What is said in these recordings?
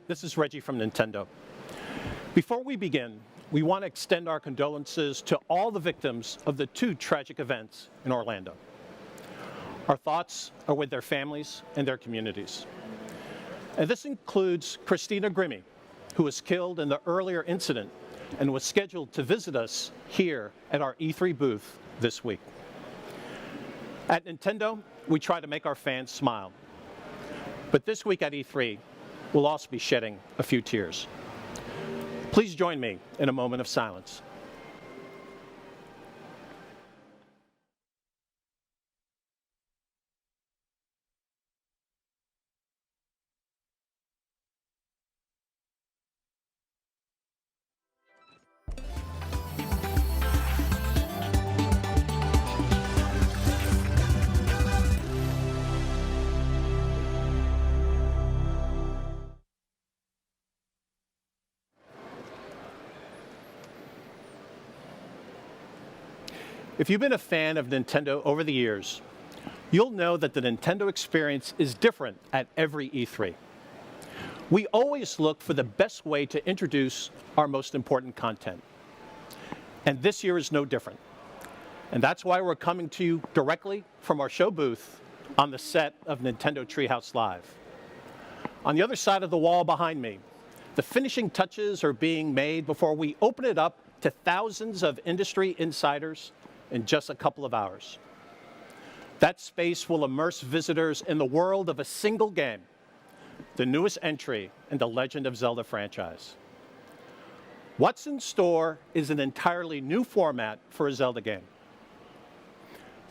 this is Reggie from Nintendo. Before we begin, we want to extend our condolences to all the victims of the two tragic events in Orlando. Our thoughts are with their families and their communities. And this includes Christina Grimmie, who was killed in the earlier incident and was scheduled to visit us here at our E3 booth this week. At Nintendo, we try to make our fans smile. But this week at E3, we'll also be shedding a few tears. Please join me in a moment of silence. If you've been a fan of Nintendo over the years, you'll know that the Nintendo experience is different at every E3. We always look for the best way to introduce our most important content. And this year is no different. And that's why we're coming to you directly from our show booth on the set of Nintendo Treehouse Live. On the other side of the wall behind me, the finishing touches are being made before we open it up to thousands of industry insiders in just a couple of hours. That space will immerse visitors in the world of a single game, the newest entry in the Legend of Zelda franchise. What's in store is an entirely new format for a Zelda game.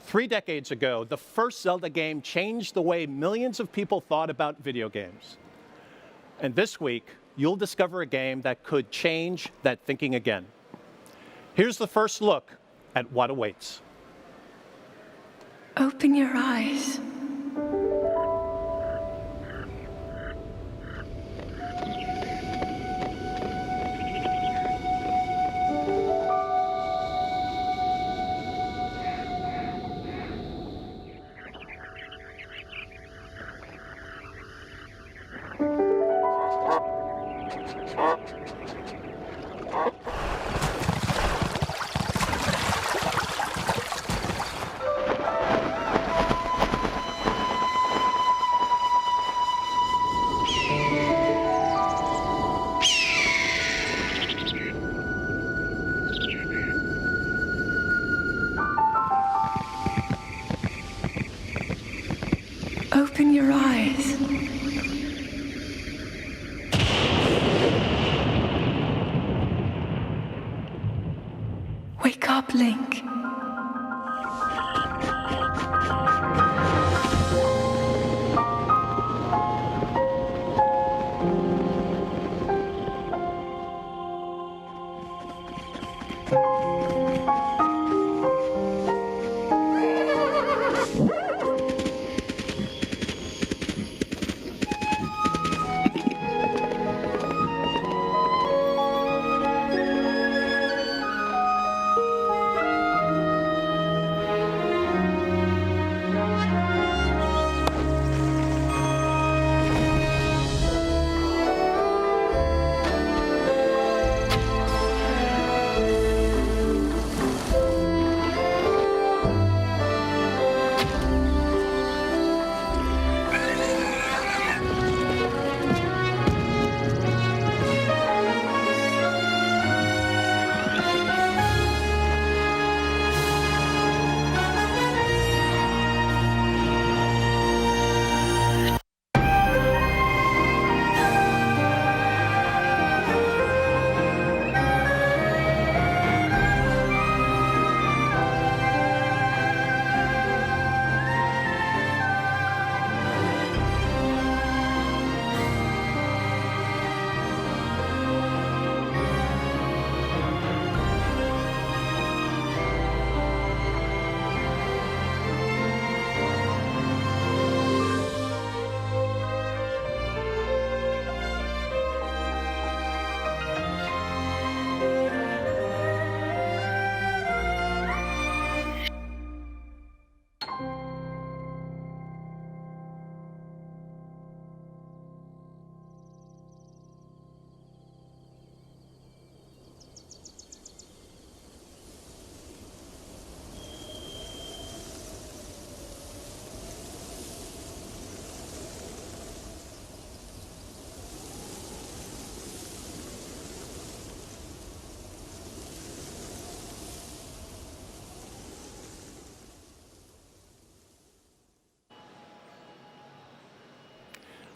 3 decades ago, the first Zelda game changed the way millions of people thought about video games. And this week, you'll discover a game that could change that thinking again. Here's the first look at what awaits. Open your eyes. Open your eyes. Wake up, Link.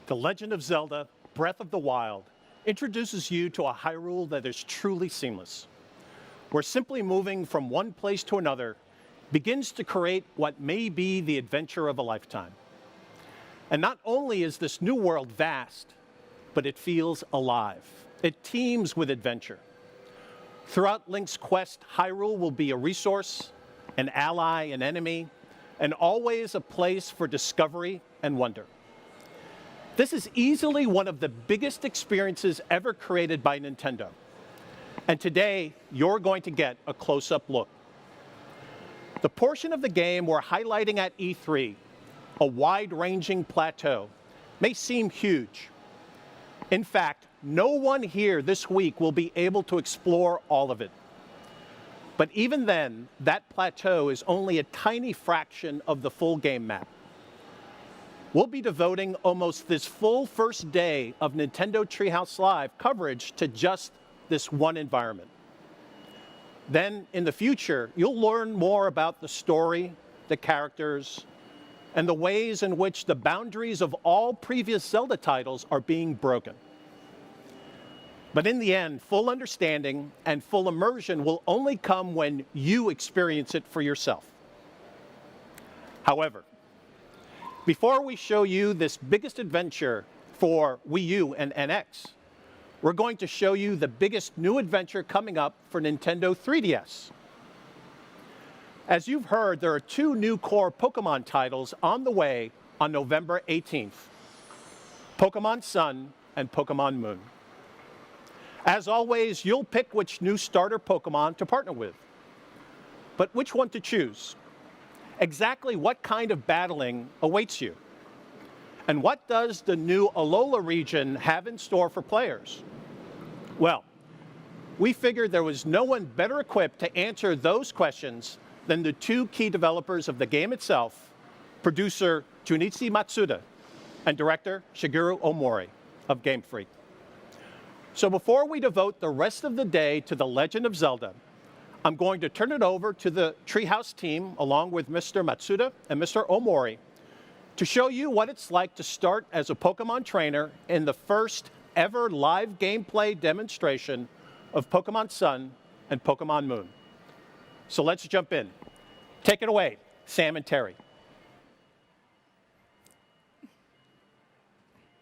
The Legend of Zelda, Breath of the Wild, introduces you to a Hyrule that is truly seamless, where simply moving from one place to another begins to create what may be the adventure of a lifetime. And not only is this new world vast, but it feels alive. It teems with adventure. Throughout Link's quest, Hyrule will be a resource, an ally, an enemy, and always a place for discovery and wonder. This is easily one of the biggest experiences ever created by Nintendo. And today, you're going to get a close-up look. The portion of the game we're highlighting at E3, a wide-ranging plateau, may seem huge. In fact, no one here this week will be able to explore all of it. But even then, that plateau is only a tiny fraction of the full game map. We'll be devoting almost this full first day of Nintendo Treehouse Live coverage to just this one environment. Then, in the future, you'll learn more about the story, the characters, and the ways in which the boundaries of all previous Zelda titles are being broken. But in the end, full understanding and full immersion will only come when you experience it for yourself. However, before we show you this biggest adventure for Wii U and NX, we're going to show you the biggest new adventure coming up for Nintendo 3DS. As you've heard, there are two new core Pokemon titles on the way on November 18th, Pokemon Sun and Pokemon Moon. As always, you'll pick which new starter Pokemon to partner with. But which one to choose? Exactly what kind of battling awaits you? And what does the new Alola region have in store for players? Well, we figured there was no one better equipped to answer those questions than the two key developers of the game itself, producer Junichi Matsuda and director Shigeru Omori of Game Freak. So before we devote the rest of the day to The Legend of Zelda, I'm going to turn it over to the Treehouse team, along with Mr. Matsuda and Mr. Omori, to show you what it's like to start as a Pokemon trainer in the first ever live gameplay demonstration of Pokemon Sun and Pokemon Moon. So let's jump in. Take it away, Sam and Terry.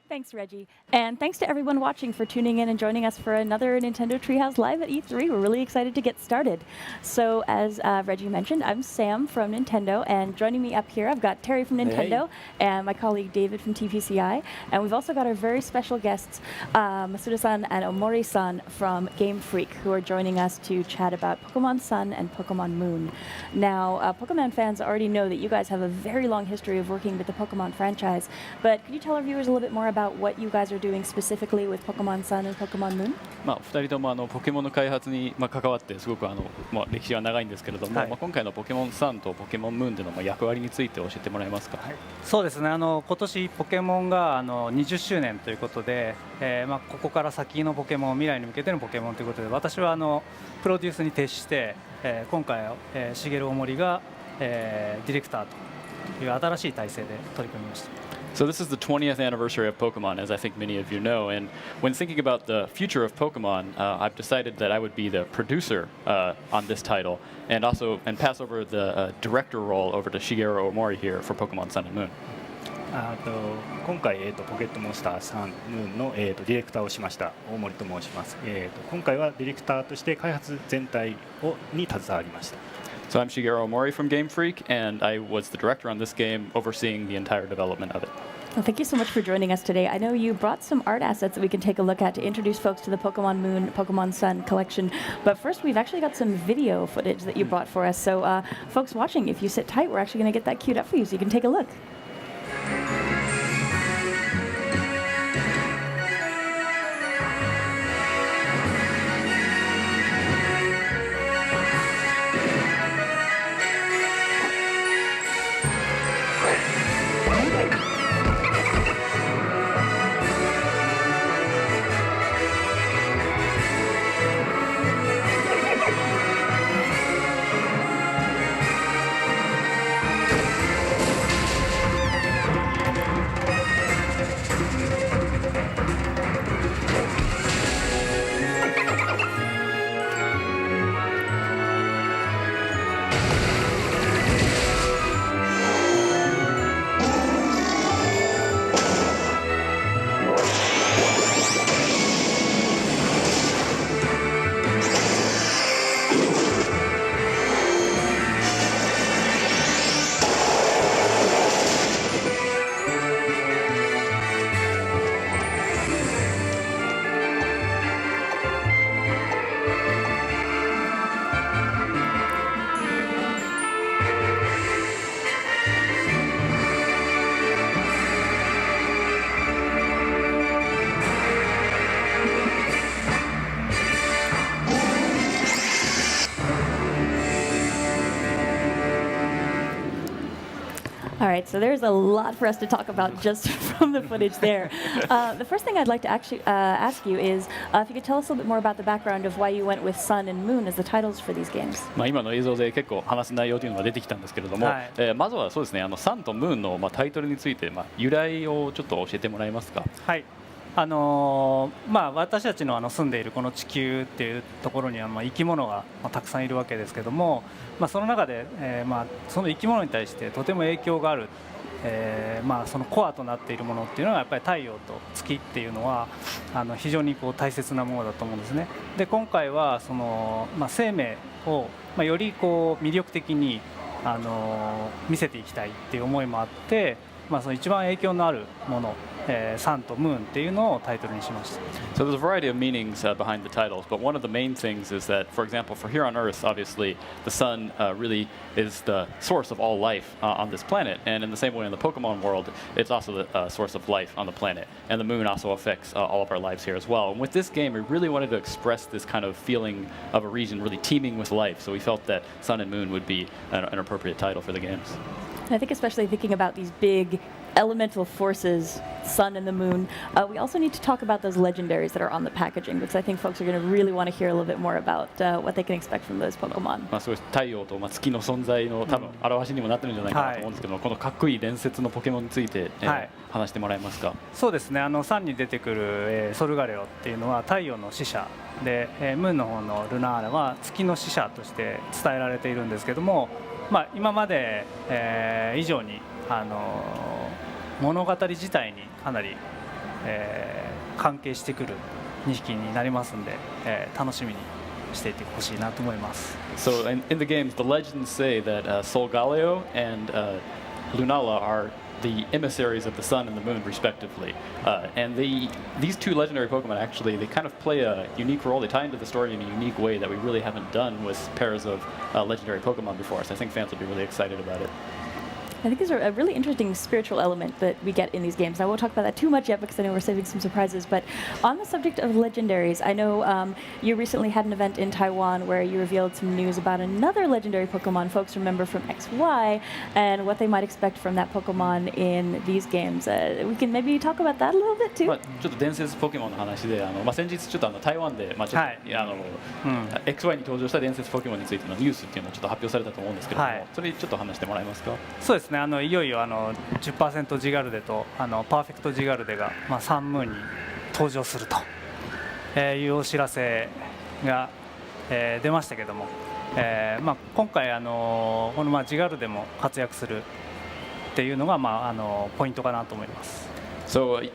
Thanks, Reggie. And thanks to everyone watching for tuning in and joining us for another Nintendo Treehouse Live at E3. We're really excited to get started. So as Reggie mentioned, I'm Sam from Nintendo, and joining me up here, I've got Terry from Nintendo and my colleague David from TPCI. And we've also got our very special guests, Masuda-san and Omori-san from Game Freak, who are joining us to chat about Pokemon Sun and Pokemon Moon. Now, Pokemon fans already know that you guys have a very long history of working with the Pokemon franchise, but could you tell our viewers a little bit more about what you guys are doing specifically with Pokemon Sun and Pokemon Moon? 2人ともポケモンの開発に関わってすごく歴史は長いんですけれども、今回のポケモンサンとポケモンムーンでの役割について教えてもらえますか？そうですね。今年ポケモンが20周年ということで、ここから先のポケモン、未来に向けてのポケモンということで、私はプロデュースに徹して、今回茂大森が、ディレクターという新しい体制で取り組みました。So this is the 20th anniversary of Pokemon, as I think many of you know. And when thinking about the future of Pokemon, I've decided that I would be the producer on this title, and pass over the director role over to Shigeru Omori here for Pokemon Sun and Moon. 今回、ポケットモンスターサンムーンの、ディレクターをしました大森と申します。今回はディレクターとして開発全体に携わりました。So I'm Shigeru Omori from Game Freak, and I was the director on this game, overseeing the entire development of it. Well, thank you so much for joining us today. I know you brought some art assets that we can take a look at to introduce folks to the Pokemon Moon, Pokemon Sun collection. But first, we've actually got some video footage that you brought for us. So folks watching, if you sit tight, we're actually going to get that queued up for you so you can take a look. All right, so there's a lot for us to talk about just from the footage there. The first thing I'd like to actually ask you is if you could tell us a little bit more about the background of why you went with Sun and Moon as the titles for these games. 今の映像で結構話す内容というのが出てきたんですけれども、まずはそうですね、サンとムーンのタイトルについて、由来をちょっと教えてもらえますか。はい。私たちの住んでいるこの地球っていうところには生き物がたくさんいるわけですけども、その中で、その生き物に対してとても影響がある、そのコアとなっているものっていうのがやっぱり太陽と月っていうのは非常に大切なものだと思うんですね。で今回はその、生命を、より魅力的に見せていきたいっていう思いもあって、その一番影響のあるもの、サンとムーンっていうのをタイトルにしました。So there's a variety of meanings behind the titles, but one of the main things is that, for example, for here on Earth, obviously, the sun really is the source of all life on this planet, and in the same way in the Pokemon world, it's also the source of life on the planet, and the moon also affects all of our lives here as well. And with this game, we really wanted to express this kind of feeling of a region really teeming with life, so we felt that Sun and Moon would be an appropriate title for the games. I think especially thinking about these big elemental forces, sun and the moon, we also need to talk about those legendaries that are on the packaging, because I think folks are going to really want to hear a little bit more about what they can expect from those Pokemon. すごい太陽と月の存在の多分表しにもなってるんじゃないかなと思うんですけども、このかっこいい伝説のポケモンについて、話してもらえますか。そうですね。サンに出てくる、ソルガレオっていうのは太陽の使者で、ムーンの方のルナーラは月の使者として伝えられているんですけども、今まで、以上に物語自体にかなり、関係してくる2匹になりますので、楽しみにしていてほしいなと思います。So in the games, the legends say that Solgaleo and Lunala are the emissaries of the sun and the moon, respectively. And these two legendary Pokemon actually, they kind of play a unique role. They tie into the story in a unique way that we really haven't done with pairs of legendary Pokemon before. So I think fans will be really excited about it. I think these are a really interesting spiritual element that we get in these games. I won't talk about that too much yet because I know we're saving some surprises. But on the subject of legendaries, I know you recently had an event in Taiwan where you revealed some news about another legendary Pokemon folks remember from XY and what they might expect from that Pokemon in these games. We can maybe talk about that a little bit too. ちょっと伝説ポケモンの話で、先日ちょっと台湾で、ちょっと、XY に登場した伝説ポケモンについてのニュースっていうのをちょっと発表されたと思うんですけれども、それちょっと話してもらえますか。そうですね。いよいよ10% ジガルデとパーフェクトジガルデが、サンムーンに登場するというお知らせが、出ましたけども、今回このジガルデも活躍するっていうのが、ポイントかなと思います。So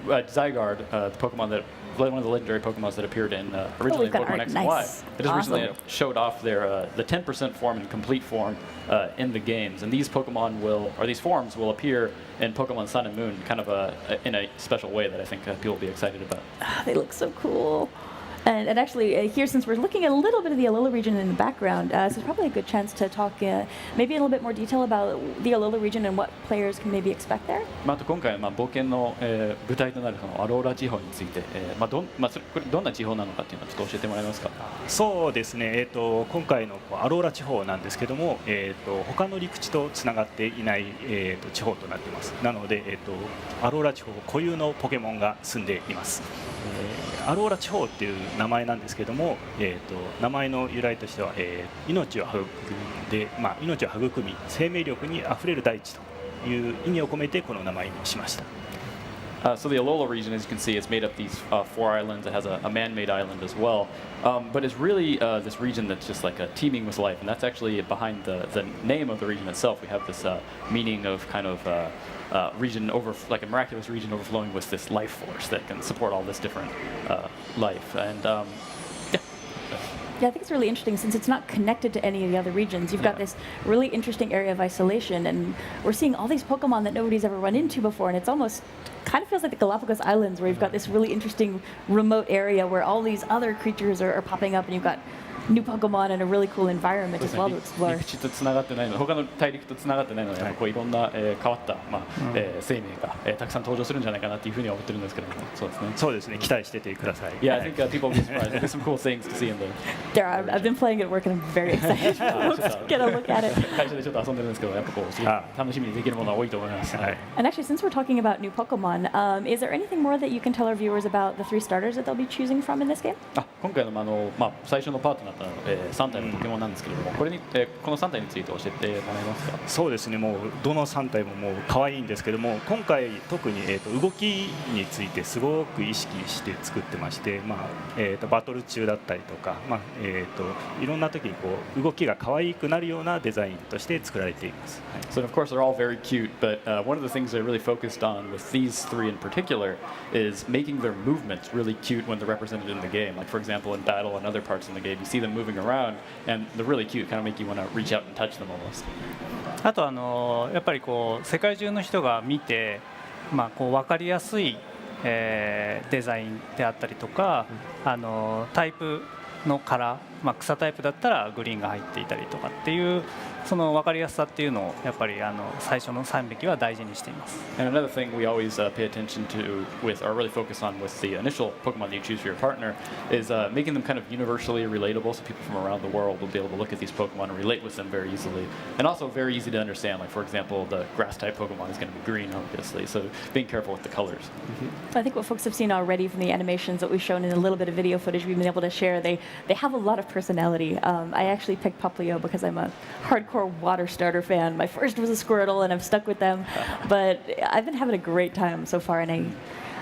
Zygarde, the Pokemon that one of the legendary Pokemon that appeared in originally in Pokemon X and Y. It just recently showed off their the 10% form and complete form in the games, and these Pokemon these forms will appear in Pokemon Sun and Moon, kind of in a special way that I think people will be excited about. They look so cool. And actually, here, since we're looking at a little bit of the Alola region in the background, this is probably a good chance to talk maybe in a little bit more detail about the Alola region and what players can maybe expect there. あと今回冒険の舞台となるそのアローラ地方について、これどんな地方なのかっていうのをちょっと教えてもらえますか。そうですね。今回のアローラ地方なんですけども、他の陸地とつながっていない、地方となっています。なので、アローラ地方固有のポケモンが住んでいます。アローラ地方っていう名前なんですけども、名前の由来としては、命を育んで、命を育み生命力にあふれる大地という意味を込めてこの名前にしました。So the Alola region, as you can see, is made up these 4 islands. It has a man-made island as well, but it's really this region that's just like teeming with life, and that's actually behind the name of the region itself. We have this meaning of kind of region like a miraculous region overflowing with this life force that can support all this different life. And yeah, I think it's really interesting since it's not connected to any of the other regions. You've got this really interesting area of isolation, and we're seeing all these Pokemon that nobody's ever run into before, and it's almost kind of feels like the Galapagos Islands, where you've got this really interesting remote area where all these other creatures are popping up, and you've got new Pokemon and a really cool environment as well to explore. 陸地とつながってないので他の大陸とつながってないので、やっぱこういろんな、変わった、生命が、たくさん登場するんじゃないかなというふうには思ってるんですけども、そうですね。そうですね。期待しててください。Yeah, I think people will be surprised. There's some cool things to see in there. There, I've been playing it at work and I'm very excited to get a look at it. 会社でちょっと遊んでるんですけど、やっぱこうすごい楽しみにできるものは多いと思います。はい。And actually, since we're talking about new Pokemon, is there anything more that you can tell our viewers about the 3 starters that they'll be choosing from in this game? 今回の最初のパートナーとなった3体のポケモンなんですけれども、この3体について教えてもらえますか？そうですね。もうどの3体ももう可愛いんですけども、今回特に動きについてすごく意識して作ってまして、バトル中だったりとか、いろんな時にこう動きが可愛くなるようなデザインとして作られています。So of course they're all very cute, but one of the things I really focused on with these 3 in particular is making their movements really cute when they're represented in the game. Like for example, in battle and other parts in the game, you see them moving around, and they're really cute. Kind of make you want to reach out and touch them almost. あとやっぱりこう世界中の人が見て、こう分かりやすい、デザインであったりとか、タイプのカラー、草タイプだったらグリーンが入っていたりとかっていうその分かりやすさっていうのをやっぱり最初の3匹は大事にしています。And another thing we always pay attention to with, or really focus on with the initial Pokemon that you choose for your partner, is making them kind of universally relatable, so people from around the world will be able to look at these Pokemon and relate with them very easily, and also very easy to understand. Like for example, the Grass-type Pokemon is going to be green, obviously, so being careful with the colors. I think what folks have seen already from the animations that we've shown in a little bit of video footage we've been able to share, they have a lot of personality. I actually picked Poplio because I'm a hardcore water starter fan. My first was a Squirtle, and I've stuck with them. But I've been having a great time so far, and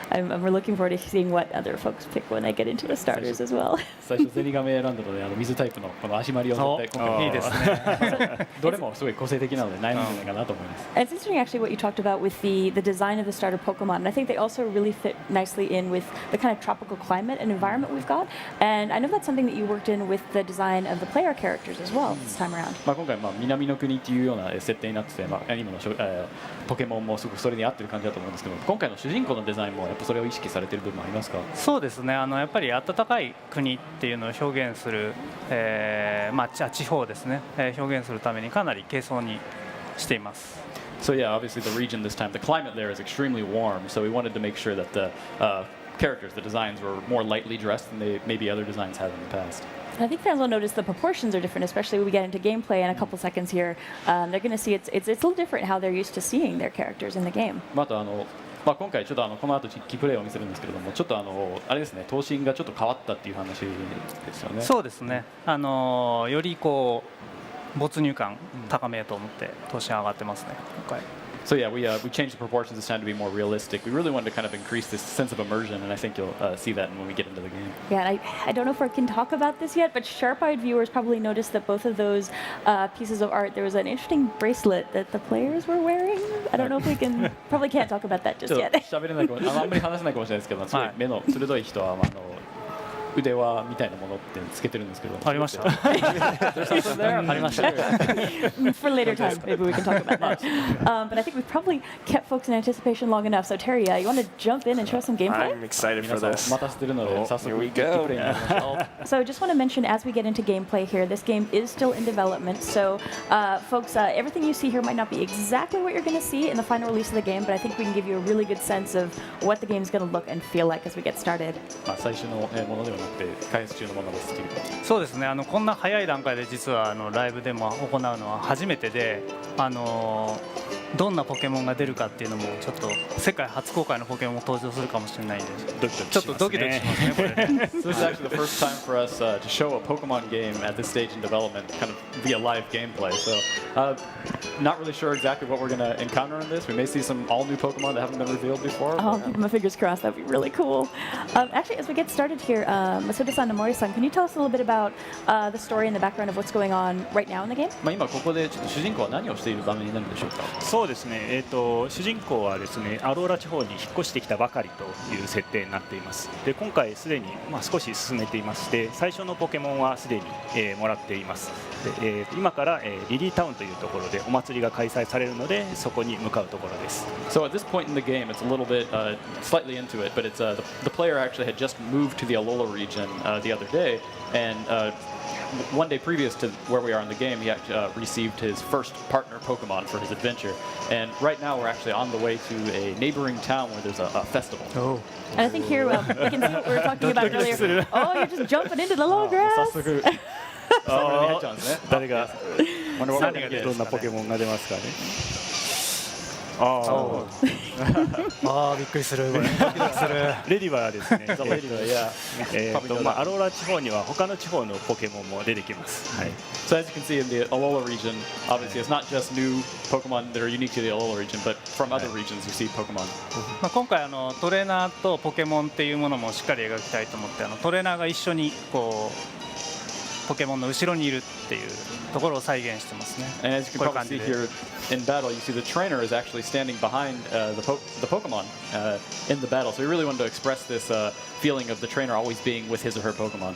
I'm looking forward to seeing what other folks pick when I get into the starters as well. 最初ゼニガメ選んだので水タイプのこの足回りを絶対今回いいですね。どれもすごい個性的なので悩むんじゃないかなと思います。It's interesting actually what you talked about with the design of the starter Pokemon. And I think they also really fit nicely in with the kind of tropical climate and environment we've got. And I know that's something that you worked in with the design of the player characters as well this time around. 今回南の国っていうような設定になってて、アニメのポケモンもすごくそれに合ってる感じだと思うんですけど、今回の主人公のデザインもやっぱそれを意識されている部分ありますか？そうですね。やっぱり暖かい国っていうのを表現する、地方ですね、表現するためにかなり軽装にしています。So yeah, obviously the region this time, the climate there is extremely warm, so we wanted to make sure that the characters, the designs were more lightly dressed than maybe other designs had in the past. I think fans will notice the proportions are different, especially when we get into gameplay in a couple seconds here. They're going to see it's a little different how they're used to seeing their characters in the game. あと今回ちょっとこの後実機プレイを見せるんですけれども、ちょっとあれですね、頭身がちょっと変わったっていう話ですよね。そうですね。よりこう没入感高めと思って頭身上がってますね。今回。So yeah, we changed the proportions this time to be more realistic. We really wanted to kind of increase this sense of immersion, and I think you'll see that when we get into the game. Yeah, and I don't know if I can talk about this yet, but sharp-eyed viewers probably noticed that both of those pieces of art, there was an interesting bracelet that the players were wearing. I don't know if we can, probably can't talk about that just yet. 喋れないかも、あんまり話せないかもしれないですけど、すごい目の鋭い人は腕輪みたいなものってつけてるんですけど。ありました。ありました。For later time, maybe we can talk about that. But I think we've probably kept folks in anticipation long enough. So Terry, you want to jump in and show some gameplay? I'm excited for this. 待たせてるので、早速 Here we go. プレイになりましょう。So I just want to mention as we get into gameplay here, this game is still in development. So folks, everything you see here might not be exactly what you're going to see in the final release of the game, but I think we can give you a really good sense of what the game's going to look and feel like as we get started. 最初のものではなくて開発中のものですけど。そうですね。こんな早い段階で実はライブでも行うのは初めてで、どんなポケモンが出るかっていうのもちょっと世界初公開のポケモンも登場するかもしれないんで、ちょっとドキドキしますねこれね。So this is actually the first time for us to show a Pokemon game at this stage in development, kind of via live gameplay. So not really sure exactly what we're going to encounter in this. We may see some all new Pokemon that haven't been revealed before. Oh, keep my fingers crossed. That'd be really cool. Actually, as we get started here, Masuda-san and Mori-san, can you tell us a little bit about the story and the background of what's going on right now in the game? 今ここでちょっと主人公は何をしている場面になるんでしょうか。そうですね。主人公はですね、アローラ地方に引っ越してきたばかりという設定になっています。で、今回すでに少し進めていまして、最初のポケモンはすでに、もらっています。で、今から、リリータウンというところでお祭りが開催されるので、そこに向かうところです。So at this point in the game, it's a little bit slightly into it, but it's the player actually had just moved to the Alola region the other day, and one day previous to where we are in the game, he actually received his first partner Pokemon for his adventure. And right now we're actually on the way to a neighboring town where there's a festival. Oh. And I think here we can see what we were talking about earlier. Oh, you're just jumping into the long grass. 誰が Wonder what we're gonna ど get. んなポケモンが出ますかね。あああびっくりするこれドキドキするあ、レディバーですね。 Yeah. まあアローラ地方には他の地方のポケモンも出てきます。はい。 So as you can see in the Alola region, obviously it's not just new Pokemon that are unique to the Alola region, but from other regions you see Pokemon. まあ今回トレーナーとポケモンっていうものもしっかり描きたいと思ってトレーナーが一緒にこうポケモンの後ろにいるっていうところを再現してますね。 And as you can probably see here in battle, you see the trainer is actually standing behind the Pokemon in the battle. So we really wanted to express this feeling of the trainer always being with his or her Pokemon.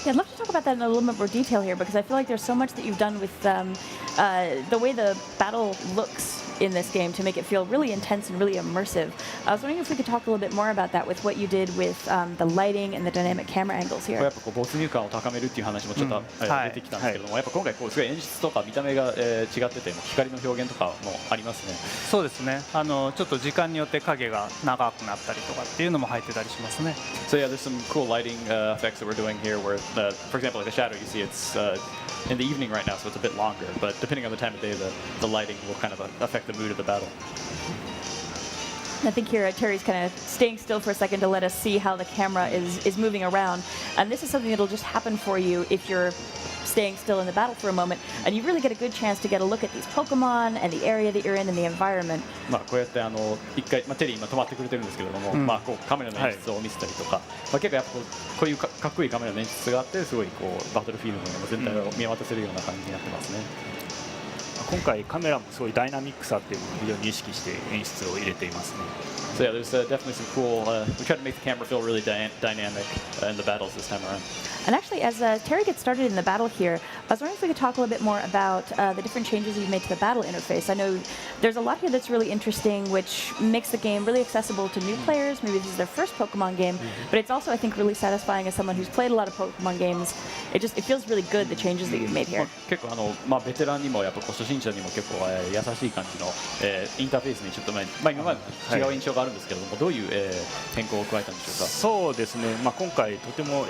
Yeah, I'd love to talk about that in a little bit more detail here because I feel like there's so much that you've done with the way the battle looks in this game to make it feel really intense and really immersive. I was wondering if we could talk a little bit more about that with what you did with the lighting and the dynamic camera angles や here. っぱこう没入感を高めるっていう話もちょっと、出てきたんですけども、やっぱ今回こうすごい演出とか見た目が、違ってても光の表現とかもありますね。そうですねちょっと時間によって影が長くなったりとかっていうのも入ってたりしますね。 So yeah, there's some cool lighting effects that we're doing here where, for example, like the shadow you see, it's in the evening right now, so it's a bit longer, but depending on the time of day, the lighting will kind of affect the mood of the battle. I think here Terry's kind of staying still for a second to let us see how the camera is moving around. And this is something that'll just happen for you if you're staying still in the battle for a moment. And you really get a good chance to get a look at these Pokemon and the area that you're in and the environment. まあこうやって一回、テリー今止まってくれてるんですけれども、まあこうカメラの演出を見せたりとか、まあ結構やっぱこういうかっこいいカメラの演出があってすごいこうバトルフィールドの全体を見渡せるような感じになってますね。今回カメラもすごいダイナミックさっていうのを非常に意識して演出を入れていますね。 So yeah, there's definitely some cool. We try to make the camera feel really dynamic in the battles this time around. And actually, as Terry gets started in the battle here, I was wondering if we could talk a little bit more about the different changes you've made to the battle interface. I know there's a lot here that's really interesting, which makes the game really accessible to new players. Maybe this is their first Pokemon game, but it's also, I think, really satisfying as someone who's played a lot of Pokemon games. It feels really good, the changes that you've made here. 結構まあベテランにもやっぱこう初心者にも結構優しい感じのインターフェースにちょっとまあ今まで違う印象があるんですけれども、どういう変更を加えたんでしょうか。そうですね。まあ今回とても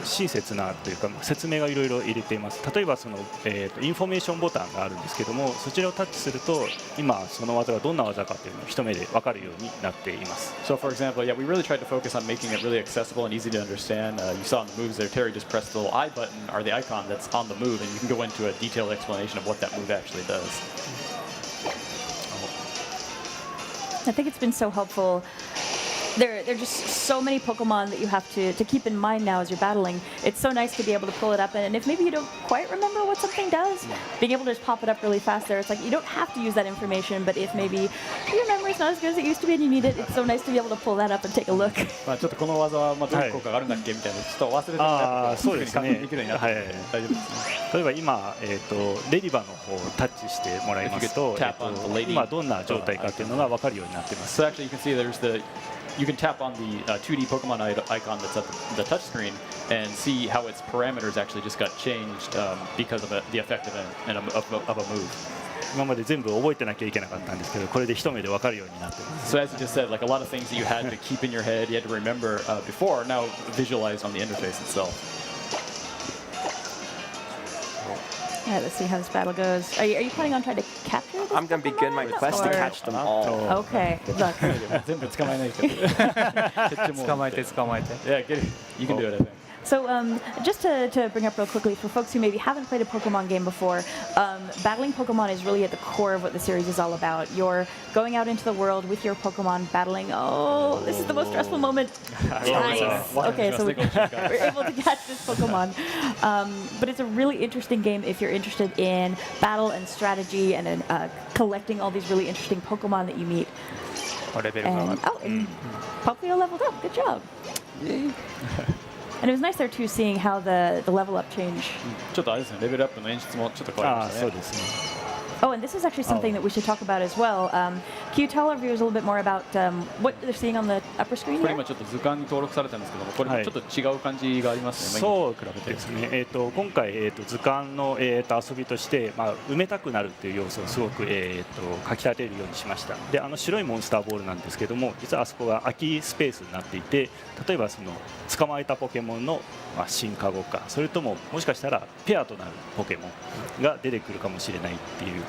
親切なというか説明がいろいろ入れています。例えばそのインフォメーションボタンがあるんですけども、そちらをタッチすると今その技がどんな技かというのを一目で分かるようになっています。So for example, yeah, we really tried to focus on making it really accessible and easy to understand. You saw in the moves there, Terry just pressed the little I button or the icon that's on the move, and you can go into a detailed explanation of what that move actually does. I think it's been so helpful. There are just so many Pokemon that you have to keep in mind now as you're battling. It's so nice to be able to pull it up, and if maybe you don't quite remember what something does, being able to just pop it up really fast there, it's like you don't have to use that information, but if maybe your memory's not as good as it used to be and you need it, it's so nice to be able to pull that up and take a look. まあちょっとこの技はまあどういう効果があるんだっけみたいなちょっと忘れてみたそうですね。できるようになって大丈夫ですね。例えば今レディバの方をタッチしてもらいますと、今どんな状態かっていうのが分かるようになってます。 So actually, you can see you can tap on the 2D Pokemon icon that's at the touch screen and see how its parameters actually just got changed because of the effect of a move. 今まで全部覚えてなきゃいけなかったんですけど、これで一目で分かるようになってます。 So as you just said, like a lot of things that you had to keep in your head, you had to remember before, are now visualized on the interface itself. All right, let's see how this battle goes. Are you planning on trying to capture this I'm going to begin my Pokemon, quest to or- catch them all. Okay, good luck. 全部捕まえないと。捕まえて捕まえて Yeah, get it. You can do it, I think. So just to bring up real quickly, for folks who maybe haven't played a Pokemon game before, battling Pokemon is really at the core of what the series is all about. You're going out into the world with your Pokemon, battling. Oh, this is the most stressful moment. Nice. Okay, so we're able to catch this Pokemon. But it's a really interesting game if you're interested in battle and strategy and in collecting all these really interesting Pokemon that you meet. レベルが上が And, る and Popplio leveled up. Good job. And it was nice there too, seeing how the level up change. ちょっとあれですね、レベルアップの演出もちょっと変わりましたね。そうですね。Oh, and this is actually something that we should talk about as well. Can you tell our viewers a little bit more about what they're seeing on the upper screen これ here? 今ちょっと図鑑に登録されたんですけども、これとちょっと違う感じがありますね。そう今に比べて。ですね、今回、図鑑の、遊びとして、埋めたくなるっていう要素をすごく、かき立てるようにしました。で白いモンスターボールなんですけども、実はあそこが空きスペースになっていて、例えばその捕まえたポケモンの、進化後か、それとももしかしたらペアとなるポケモンが出てくるかもしれないっていう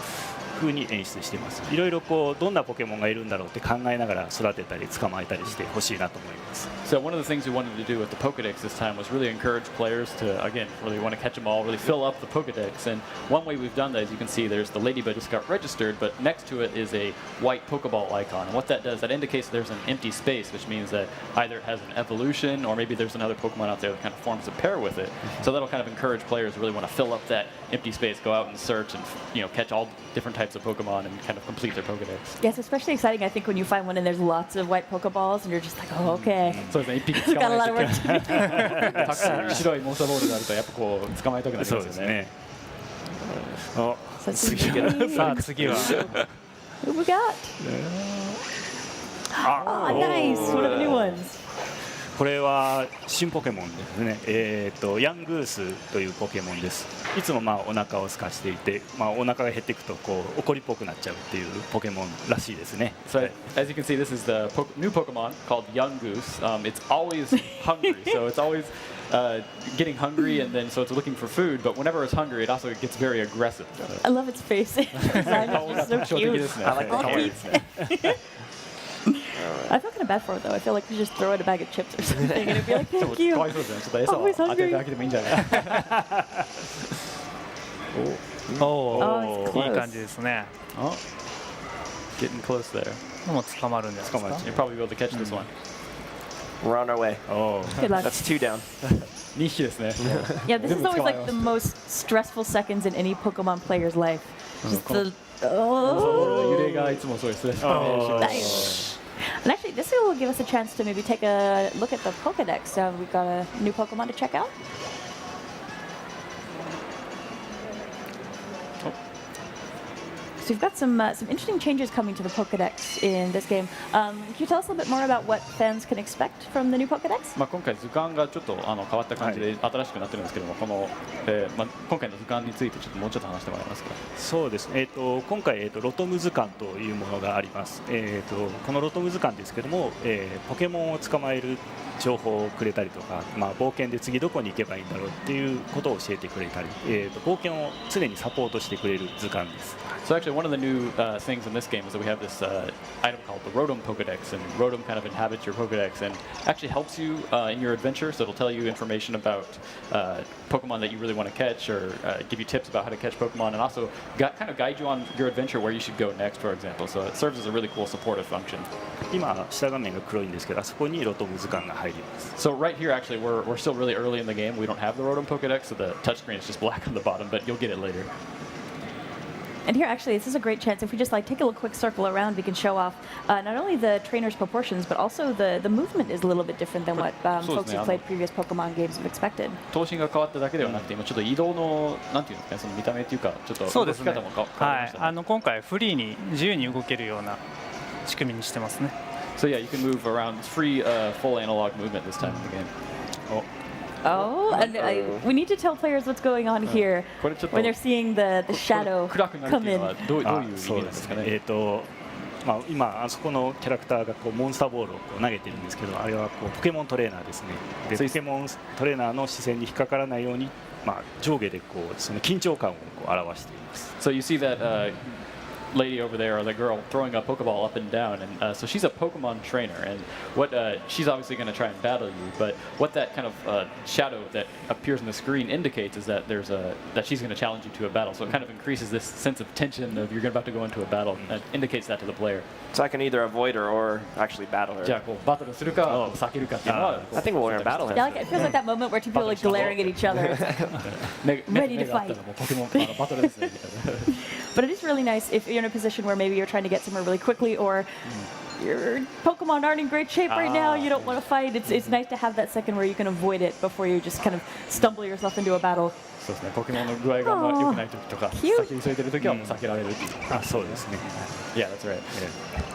風に演出しています。いろいろこうどんなポケモンがいるんだろうって考えながら育てたり捕まえたりしてほしいなと思います。So one of the things we wanted to do with the Pokedex this time was really encourage players to, again, really want to catch them all, really fill up the Pokedex. And one way we've done that, as you can see, there's the Ladybug just got registered, but next to it is a white Pokeball icon. And what that does, that indicates there's an empty space, which means that either it has an evolution or maybe there's another Pokemon out there that kind of forms a pair with it. So that'll kind of encourage players to really want to fill up that empty space, go out and search and catch all different types of Pokemon and kind of complete their Pokedex. Yes, especially exciting, I think, when you find one and there's lots of white Pokeballs and you're just like, oh, okay. そうですね、一匹 We've 捕 got a ま lot え of て work to do. たくさん白いモンスターボールがあるとやっぱこう捕まえたくなりそうますよね。ですね。お So 次 次さあ次は Who we got? Oh, nice. One of the new ones. これは新ポケモンですね。ヤングースというポケモンです。いつもお腹を空かしていて、お腹が減っていくとこう怒りっぽくなっちゃうっていうポケモンらしいですね。 So as you can see, this is the new Pokemon called Young Goose. It's always hungry, so it's always getting hungry, and then so it's looking for food. But whenever it's hungry, it also gets very aggressive. I love its face. Its design is just so cute. I like the color. I feel kind of bad for it though. I feel like we just throw it a bag of chips or something and it'd be like, ちょっ thank と you. かわいそうですね。ちょっと餌を Always 当てて hungry. あげてもいいんじゃないお Oh, it's おいい close. 感じですね。 Oh, getting close there. もう捕まるんじゃないですか。 You'll probably be able to catch this one. We're on our way. お Good luck. That's 2 down. 2匹ですね。 Yeah, this is 全部 always 捕まえ like ま the す most stressful seconds in any Pokemon player's life. Just the ボールの揺 oh. れがいつもそうですね。 Nice. And actually, this will give us a chance to maybe take a look at the Pokedex. We've got a new Pokemon to check out. So we've got some interesting changes coming to the Pokedex in this game. Can you tell us a little bit more about what fans can expect from the new Pokedex? 今回図鑑がちょっと変わった感じで新しくなってるんですけども、この今回の図鑑についてもうちょっと話してもらえますか。そうですね。今回ロトム図鑑というものがあります。このロトム図鑑ですけども、ポケモンを捕まえる情報をくれたりとか、冒険で次どこに行けばいいんだろうっていうことを教えてくれたり、冒険を常にサポートしてくれる図鑑です。 So actually, one of the new things in this game is that we have this item called the Rotom Pokedex, and Rotom kind of inhabits your Pokedex and actually helps you in your adventure. So it'll tell you information about Pokemon that you really want to catch, or give you tips about how to catch Pokemon, and also kind of guide you on your adventure where you should go next, for example. So it serves as a really cool supportive function. 今下画面が黒いんですけど、あそこにロトム図鑑が入ります。 So right here, actually, we're still really early in the game. We don't have the Rotom Pokedex, so the touchscreen is just black on the bottom, but you'll get it later. And here, actually, this is a great chance. If we just take a quick circle around, we can show off not only the trainer's proportions, but also the movement is a little bit different than what folks who played previous Pokemon games have expected. 頭身が変わっただけではなくて、今ちょっと移動のなんていうんですかね、その見た目っていうか、ちょっと動きそうですね方も変わりはいましたね。今回フリーに自由に動けるような仕組みにしてますね。 So yeah, you can move around. It's free, full analog movement this time in the game. Oh, and we need to tell players what's going on here これちょっと when they're seeing the shadow 暗くなるって come いうの in. はどういう意味そうでなんですかね。すね。今あそこのキャラクターがモンスターボールを投げてるんですけど、あれはポケモントレーナーですね。でポケモントレーナーの視線に引っかからないように、上下でその緊張感を表しています。 So you see that lady over there, or the girl throwing a Pokeball up and down, and so she's a Pokemon trainer, and what she's obviously going to try and battle you, but what that kind of shadow that appears on the screen indicates is that that she's going to challenge you to a battle. So it kind of increases this sense of tension of you're about to go into a battle, and indicates that to the player. So I can either avoid her or actually battle her. じゃあこうバトルするか避けるかっていうのは I think we're going to battle her. Yeah, it feels like that moment where two people are glaring at each other. 目 Ready to 目があったら fight. もうポケモンバトルですねみたいな。 But it is really nice if you're in a position where maybe you're trying to get somewhere really quickly, or your Pokemon aren't in great shape right now, you don't want to fight. It's nice to have that second where you can avoid it before you just kind of stumble yourself into a battle. そうですね。ポケモンの具合があんま良くない時とか、 Cute. 先急いでる時はもう避けられるっていう。あ、そうですね。 Yeah, that's right.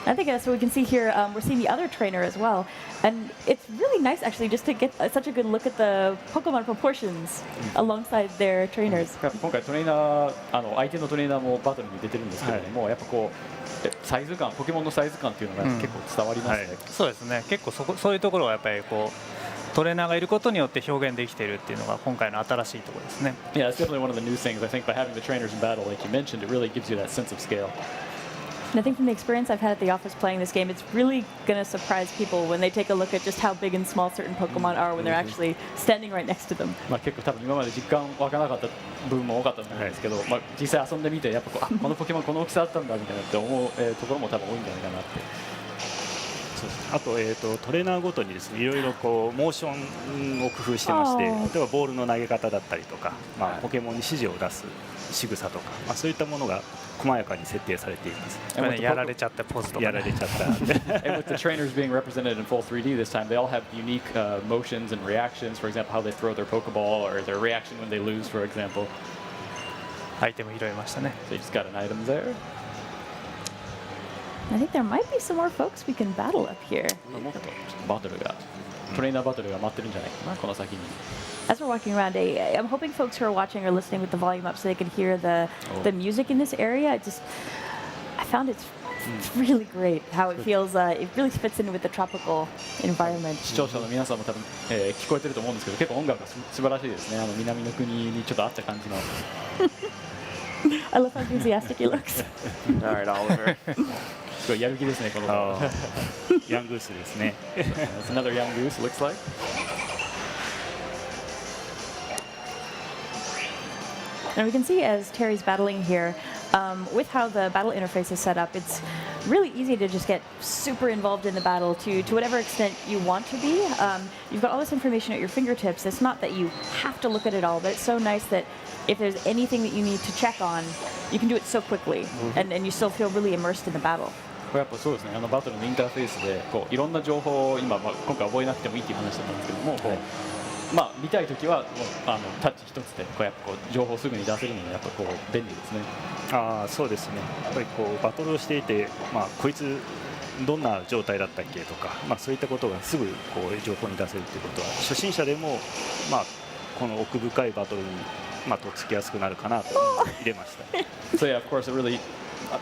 I think so. We can see here we're seeing the other trainer as well, and it's really nice actually just to get such a good look at the Pokemon proportions alongside their trainers. 今回トレーナー相手のトレーナーもバトルに出てるんですけども、やっぱこうサイズ感、ポケモンのサイズ感っていうのが結構伝わりますね。そうですね。結構そういうところはやっぱりこうトレーナーがいることによって表現できているっていうのが今回の新しいところですね。Yeah, it's definitely one of the new things. I think by having the trainers in battle, like you mentioned, it really gives you that sense of scale. And I think from the experience I've had at the office playing this game, it's really going to surprise people when they take a look at just how big and small certain Pokemon are when they're actually standing right next to them. まあ結構多分今まで実感湧かなかった部分も多かったと思うんですけど、まあ実際遊んでみてやっぱこうこのポケモンこの大きさだったんだみたいなって思うところも多分多いんじゃないかなって。そうです。あと、トレーナーごとにですね、いろいろこうモーションを工夫してまして、例えばボールの投げ方だったりとか、まあポケモンに指示を出す仕草とか、まあそういったものが細やかに設定されています。やられちゃったポーズとか、やられちゃった。 And with the trainers being represented in full 3D this time, they all have unique motions and reactions. For example, how they throw their Pokeball or their reaction when they lose, for example. アイテム拾いましたね。 So you just got an item there. I think there might be some more folks we can battle up here. もっとバトルがトレーナーバトルが待ってるんじゃないかなこの先に。As we're walking around, I'm hoping folks who are watching are listening with the volume up so they can hear the music in this area. I found it's really great how it feels. It really fits in with the tropical environment. 視聴者の皆さんも多分、聞こえてると思うんですけど、結構音楽が素晴らしいですね。南の国にちょっと合った感じの。I love how enthusiastic he looks. All right, Oliver. すごいやる気ですねこの子。ヤングースですね。 That's another young goose. Looks like. And we can see as Terry's battling here, with how the battle interface is set up, it's really easy to just get super involved in the battle to whatever extent you want to be. You've got all this information at your fingertips. It's not that you have to look at it all, but it's so nice that if there's anything that you need to check on, you can do it so quickly, and you still feel really immersed in the battle. これやっぱそうですね。バトルのインターフェースでこういろんな情報を今、今回覚えなくてもいいっていう話だったんですけども、こうまあ見たいときはもうタッチ一つでこうやっぱこう情報をすぐに出せるのでやっぱこう便利ですね。ああ、そうですね。やっぱりこうバトルをしていて、まあこいつどんな状態だったっけとか、まあそういったことがすぐこう情報に出せるということは初心者でもまあこの奥深いバトルにまあとっつきやすくなるかなと入れました。So yeah, of course, it really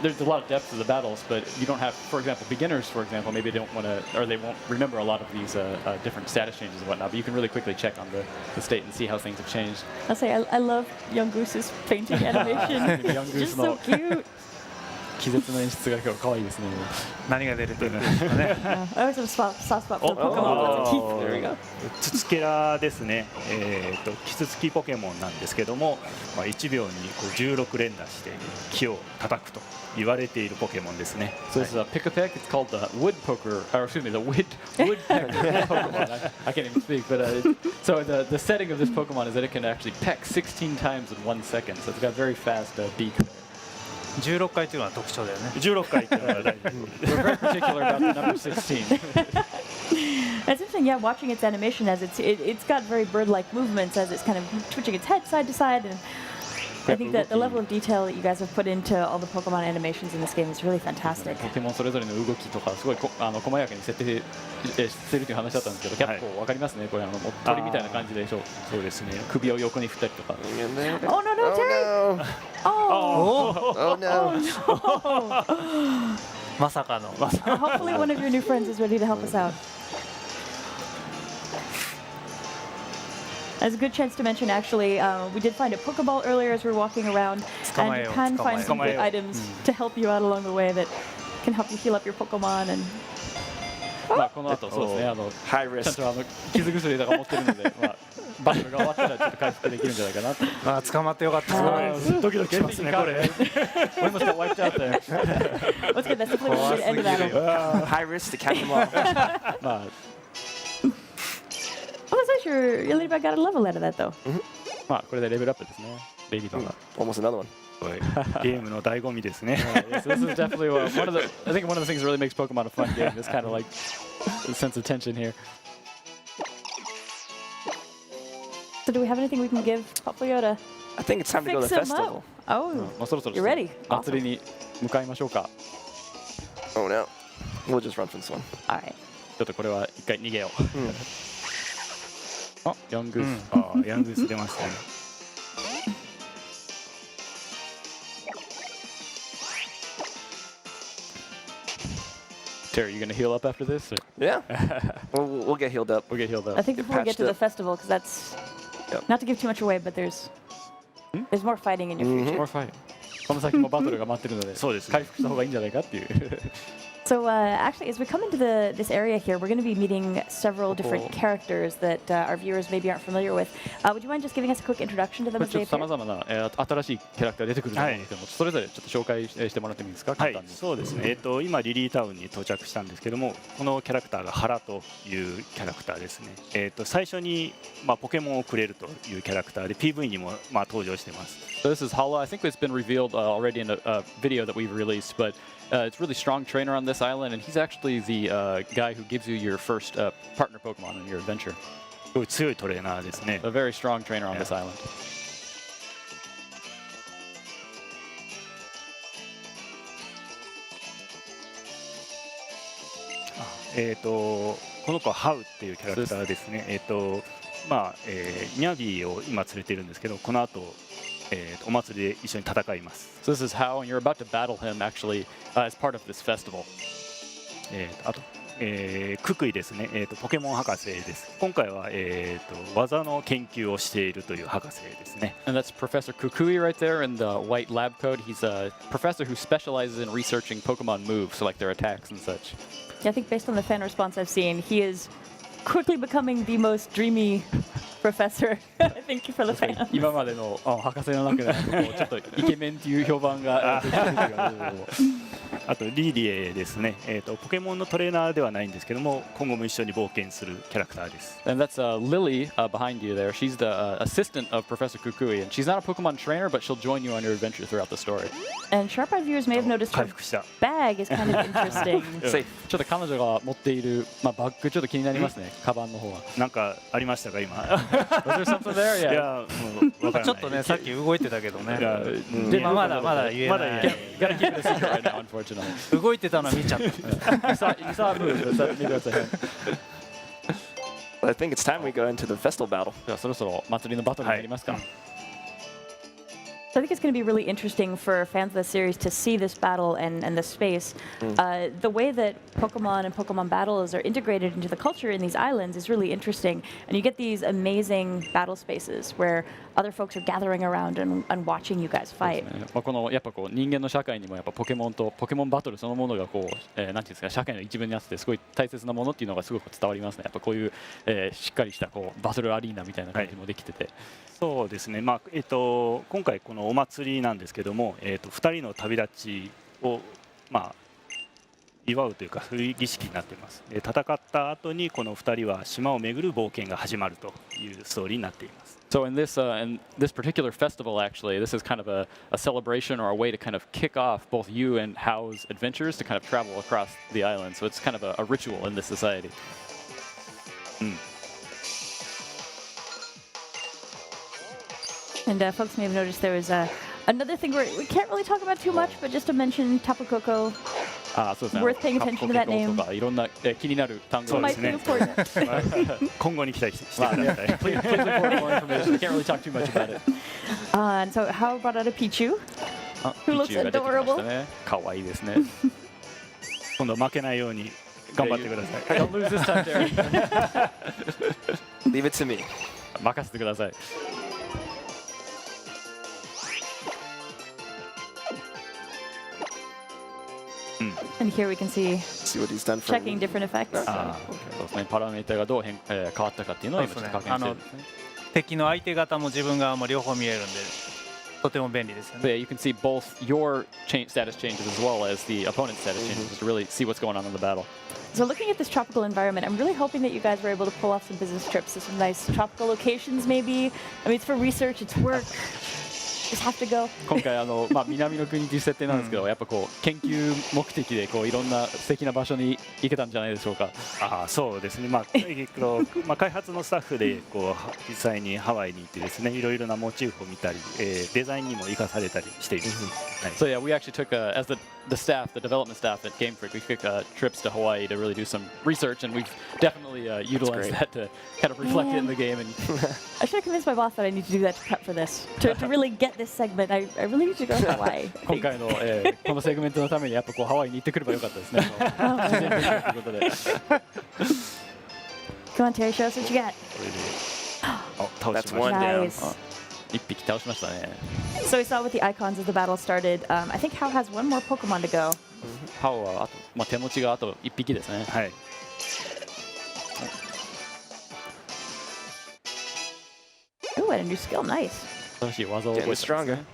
there's a lot of depth to the battles, but you don't have, for example, beginners, for example, maybe they don't want to, or they won't remember a lot of these different status changes and whatnot. But you can really quickly check on the state and see how things have changed. I'll say I love Young Goose's painting animation. Young It's just Goose so cute. 気絶の演出が今日可愛いですね。何が出るんですかね。 I always have a soft spot for Pokemon with the teeth. There we go. ツツケラですね。キツツキポケモンなんですけども、まあ1秒にこう16連打して木を叩くと言われているポケモンですね。 So this is a pick-a-peck. It's called the woodpoker, or excuse me, the woodpecker Pokemon. I can't even speak, but so the setting of this Pokemon is that it can actually peck 16 times in 1 second. So it's got very fast beak. 16回というのは特徴だよね。16回っていうのが大事。 We're very particular about the number 16. It's interesting, yeah, watching its animation as it's got very bird-like movements as it's kind of twitching its head side to side, and I think that the level of detail that you guys have put into all the Pokemon animations in this game is really fantastic. ポケモンそれぞれの動きとかすごい細やかに設定してるという話だったんですけど、結構わかりますね。これ鳥みたいな感じでしょ。そうですね。首を横に振ったりとか。 Hang in there. Oh no, no, Terry! Oh no. Oh, まさかの。 hopefully one of your new friends is ready to help us out. As a good chance to mention, actually, we did find a Pokeball earlier as we were walking around, and you can find some good items to help you out along the way that can help you heal up your Pokemon. And まあこの後そうですね。 High ちゃん risk. と傷薬とか持ってるので、まあバトルが終わったらちょっと回復できるんじゃないかなと。あ、捕まってよかった。ドキドキしますねこれ。 We must have wiped out there. what's good? That's definitely one way to end the battle. High risk to catch them all. まあ Oh, that's nice. Your ladybug got a level out of that, though. まあこれでレベルアップですね。レディバが。 Almost another one. ゲームの醍醐味ですね。 Yes, this is definitely one of the. I think one of the things that really makes Pokemon a fun game. This kind of like the sense of tension here. The do we have anything we can give Papayo to I think it's time to go to fix the him up? festival. Oh, もうそろそろ you're ready. 祭りに向かいましょうか。 Oh no. We'll just run from this one. All right. ちょっとこれは一回逃げよう。あ、ヤングース。あヤングース出ましたね。Terry, you gonna heal up after this? Or? Yeah. we'll get healed up. We'll get healed I up. think before we get patched to the up. festival, because that's Yep. not to give too much away, but there's more fighting in your future. More fight. この先もバトルが待ってるので、そうですね回復した方がいいんじゃないかっていう。 So actually, as we come into this area here, we're going to be meeting several different characters that our viewers maybe aren't familiar with. Would you mind just giving us a quick introduction to them これ as ちょ they っとさま appear? ざまな、新しいキャラクター出てくると思うんですけども、それぞれちょっと紹介してもらってもいいですか、はい簡単に。、そうですね。今リリータウンに到着したんですけども、このキャラクターが原というキャラクターですね。最初にポケモンをくれるというキャラクターで PV にも登場してます。So this is Hala. I think it's been revealed already in a video that we've released, but it's a really strong trainer on this island, and he's actually the guy who gives you your first partner Pokemon in your adventure. すごい強いトレーナーですね。 A very strong trainer on this island. この子はハウっていうキャラクターですね。ニャビーを今連れてるんですけど、この後、お祭りで一緒に戦います。 So this is how, and you're about to battle him actually as part of this festival. あと、ククイですね。ポケモン博士です。今回は、技の研究をしているという博士ですね。 And that's Professor Kukui right there in the white lab coat. He's a professor who specializes in researching Pokemon moves, so like their attacks and such. Yeah, I think based on the fan response I've seen, he is quickly becoming the most dreamy professor, I think, for the fans. 今までの博士の中でもちょっとイケメンっていう評判が出てくるがあとリリエですね。ポケモンのトレーナーではないんですけども、今後も一緒に冒険するキャラクターです。 And that's Lily behind you there. She's the assistant of Professor Kukui, and she's not a Pokemon trainer, but she'll join you on your adventure throughout the story. And sharp-eyed viewers may have noticed 回 her 復した。 bag is kind of interesting. Safe. ちょっと彼女が持っている、バッグちょっと気になりますね、カバンの方は。なんかありましたか今？ Was there something there? い Yeah. やもうわからない。ちょっとね、さっき動いてたけどねい。やでもまだ言えまだない言えない Gotta keep it a secret right now, unfortunately. 動いてたのは見ちゃった。 You saw a move. Maybe that's a hint. Well, I think it's time we go into the festival battle. じゃあそろそろ祭りのバトルになりますか。 So I think it's going to be really interesting for fans of the series to see this battle and the space. The way that Pokemon and Pokemon battles are integrated into the culture in these islands is really interesting. And you get these amazing battle spaces where other folks are gathering around and watching you guys fight. このやっぱこう人間の社会にもやっぱポケモンとポケモンバトルそのものがこう、なんていうんですか、社会の一部になっててすごい大切なものっていうのがすごく伝わりますね。やっぱこういう、しっかりしたこうバトルアリーナみたいな感じもできてて。そうですね。今回このお祭りなんですけども、2人の旅立ちを祝うというかそういう儀式になっています。戦った後にこの2人は島を巡る冒険が始まるというストーリーになっています。 So in this particular festival, actually, this is kind of a celebration or a way to kind of kick off both you and Hao's adventures to kind of travel across the island. So it's kind of a ritual in this society. And folks may have noticed there was another thing where we can't really talk about too much, but just to mention Tapu Koko そうですね。 Worth paying attention to that name. とかいろんな、気になる単語が might be important. 今後に期待してください。 Please report more information. I can't really talk too much about it. And so how brought out a Pichu? あ Who looks ピチューが出てきました adorable. ね。可愛いですね。今度負けないように頑張ってください。 Don't lose this time, Terry. Leave it to me. 任せてください。 And here we can see See what he's done for checking different effects. そうですね。パラメータがどう変わったかっていうのを今ちょっと確認してるんですね。敵の相手方も自分側も両方見えるんで、とても便利ですよ So ね。 yeah, you can see both your status changes as well as the opponent's status changes to really see what's going on in the battle. So looking at this tropical environment, I'm really hoping that you guys were able to pull off some business trips to some nice tropical locations maybe. I mean, it's for research, it's work. just have to go. 今回南の国という設定なんですけど、やっぱこう研究目的でこういろんな素敵な場所に行けたんじゃないでしょうか。そうですね、開発のスタッフでこう実際にハワイに行ってですね、いろいろなモチーフを見たり、デザインにも生かされたりしています。So yeah, we actually took as the staff, the development staff at Game Freak, we took trips to Hawaii to really do some research, and we've definitely utilized that to kind of reflect it in the game. And I should have convinced my boss that I need to do that to prep for this. To really get this segment, I really need to go to Hawaii. 今回のこのセグメントのためにやっぱこうハワイに行ってくればよかったですね。自然ということで。Come on, Terry, show us what you got. 倒し That's まし one た。 down. Nice. 一匹倒しましたね。So we saw with the icons as the battle started. I think Hao has one more Pokemon to go. ハオはあと手持ちがあと一匹ですね。はい。Ooh, and a new skill. Nice. 新しい技を Getting 覚えてますね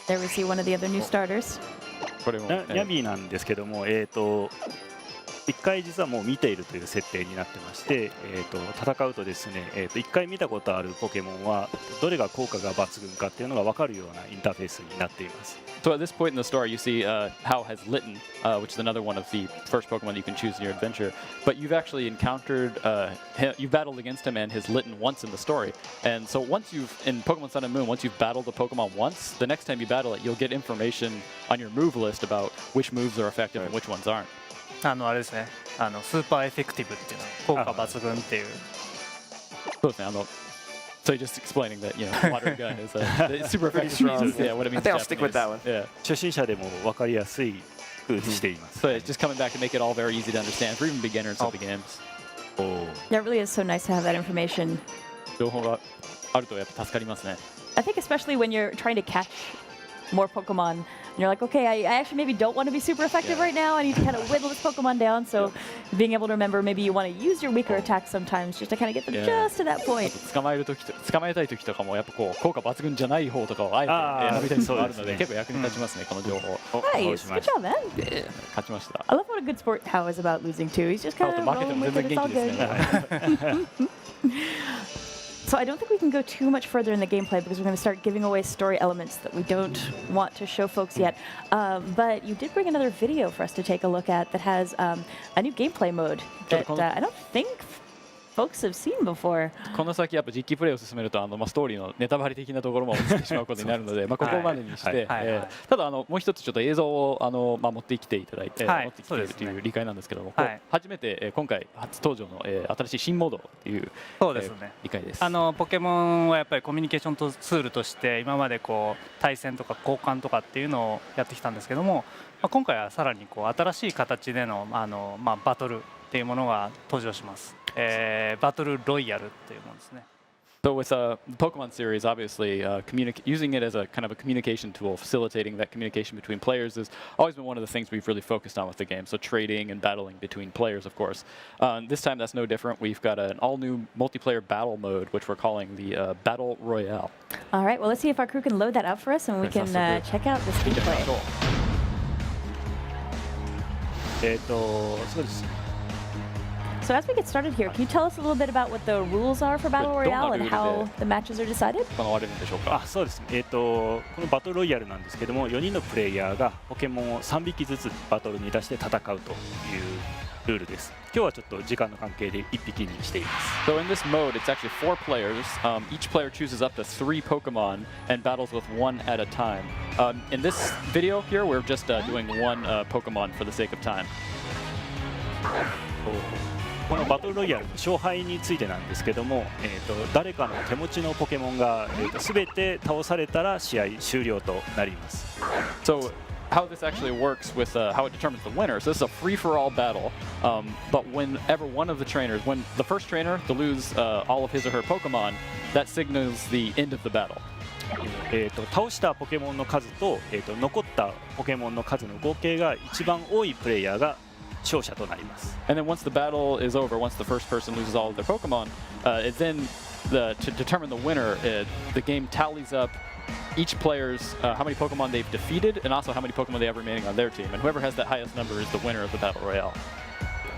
stronger.。There we see one of the other new starters. これも、ニャビなんですけども、一回実はもう見ているという設定になってまして、戦うとですね、一回見たことあるポケモンはどれが効果が抜群かっていうのが分かるようなインターフェースになっています。So at this point in the story, you see Hao has Litten, which is another one of the first Pokemon you can choose in your adventure. But you've actually encountered, you've battled against him and his Litten once in the story. And so once in Pokemon Sun and Moon, once you've battled a Pokemon once, the next time you battle it, you'll get information on your move list about which moves are effective and which ones aren't. あれですね、スーパーエフェクティブっていうのは効果抜群っていう。そうですね。So you're just explaining that, you know, water gun is it's super effective. strong. Yeah, what it I means. think I'll stick with that one. Yeah. 初心者でも分かりやすい風にしています。 So it's just coming back to make it all very easy to understand for even beginners of the games. Yeah, it really is so nice to have that information. 情報があるとやっぱ助かりますね。 I think especially when you're trying to catch more Pokemon, and you're like, okay, I actually maybe don't want to be super effective right now. I need to kind of whittle this Pokemon down. So being able to remember, maybe you want to use your weaker attacks sometimes just to kind of get them just to that point. 捕まえたい時とかもやっぱこう効果抜群じゃない方とかをあえて選びたりもあるので結構役に立ちますね、この情報。 Nice, good job, man. 勝ちました。 I love what a good sport Hao is about losing too. He's just kind of 負けて rolling も with 全 it. 然 It's all 元気ですね。 good. So I don't think we can go too much further in the gameplay because we're going to start giving away story elements that we don't want to show folks yet. But you did bring another video for us to take a look at that has a new gameplay mode that I don't think folks have seen before. この先やっぱ実機プレイを進めるとストーリーのネタバレ的なところも落ちてしまうことになるので、ここまでにしてただもう一つちょっと映像を持ってきていただいて、持ってきているという理解なんですけども、初めて今回初登場の新しい新モードという理解です。ポケモンはやっぱりコミュニケーションツールとして今までこう対戦とか交換とかっていうのをやってきたんですけども、今回はさらにこう新しい形でのバトルっていうものが登場します。バトルロイヤルっていうものですね。So with the Pokemon series, obviously, using it as a kind of a communication tool, facilitating that communication between players has always been one of the things we've really focused on with the game. So trading and battling between players, of course. This time, that's no different. We've got an all-new multiplayer battle mode, which we're calling the Battle Royale. All right, well, let's see if our crew can load that up for us and we can check out this gameplay. そうです。 So as we get started here, can you tell us a little bit about what the rules are for Battle Royale and how the matches are decided? 行われるんでしょうか。そうですね。このバトルロイヤルなんですけども、4人のプレイヤーがポケモンを3匹ずつバトルに出して戦うというルールです。今日はちょっと時間の関係で1匹にしています。 So in this mode, it's actually 4 players. Each player chooses up to 3 Pokemon and battles with 1 at a time. In this video here, we're just doing 1 Pokemon for the sake of time. このバトルロイヤルの勝敗についてなんですけども、誰かの手持ちのポケモンが全て倒されたら試合終了となります。 So how this actually works with how it determines the winner. So this is a free-for-all battle, but whenever one of the trainers, when the first trainer to lose all of his or her Pokemon, that signals the end of the battle. 倒したポケモンの数と、残ったポケモンの数の合計が一番多いプレイヤーが勝者となります。 And then once the battle is over, once the first person loses all of their Pokemon, it then to determine the winner, the game tallies up each player's how many Pokemon they've defeated and also how many Pokemon they have remaining on their team. And whoever has the highest number is the winner of the Battle Royale.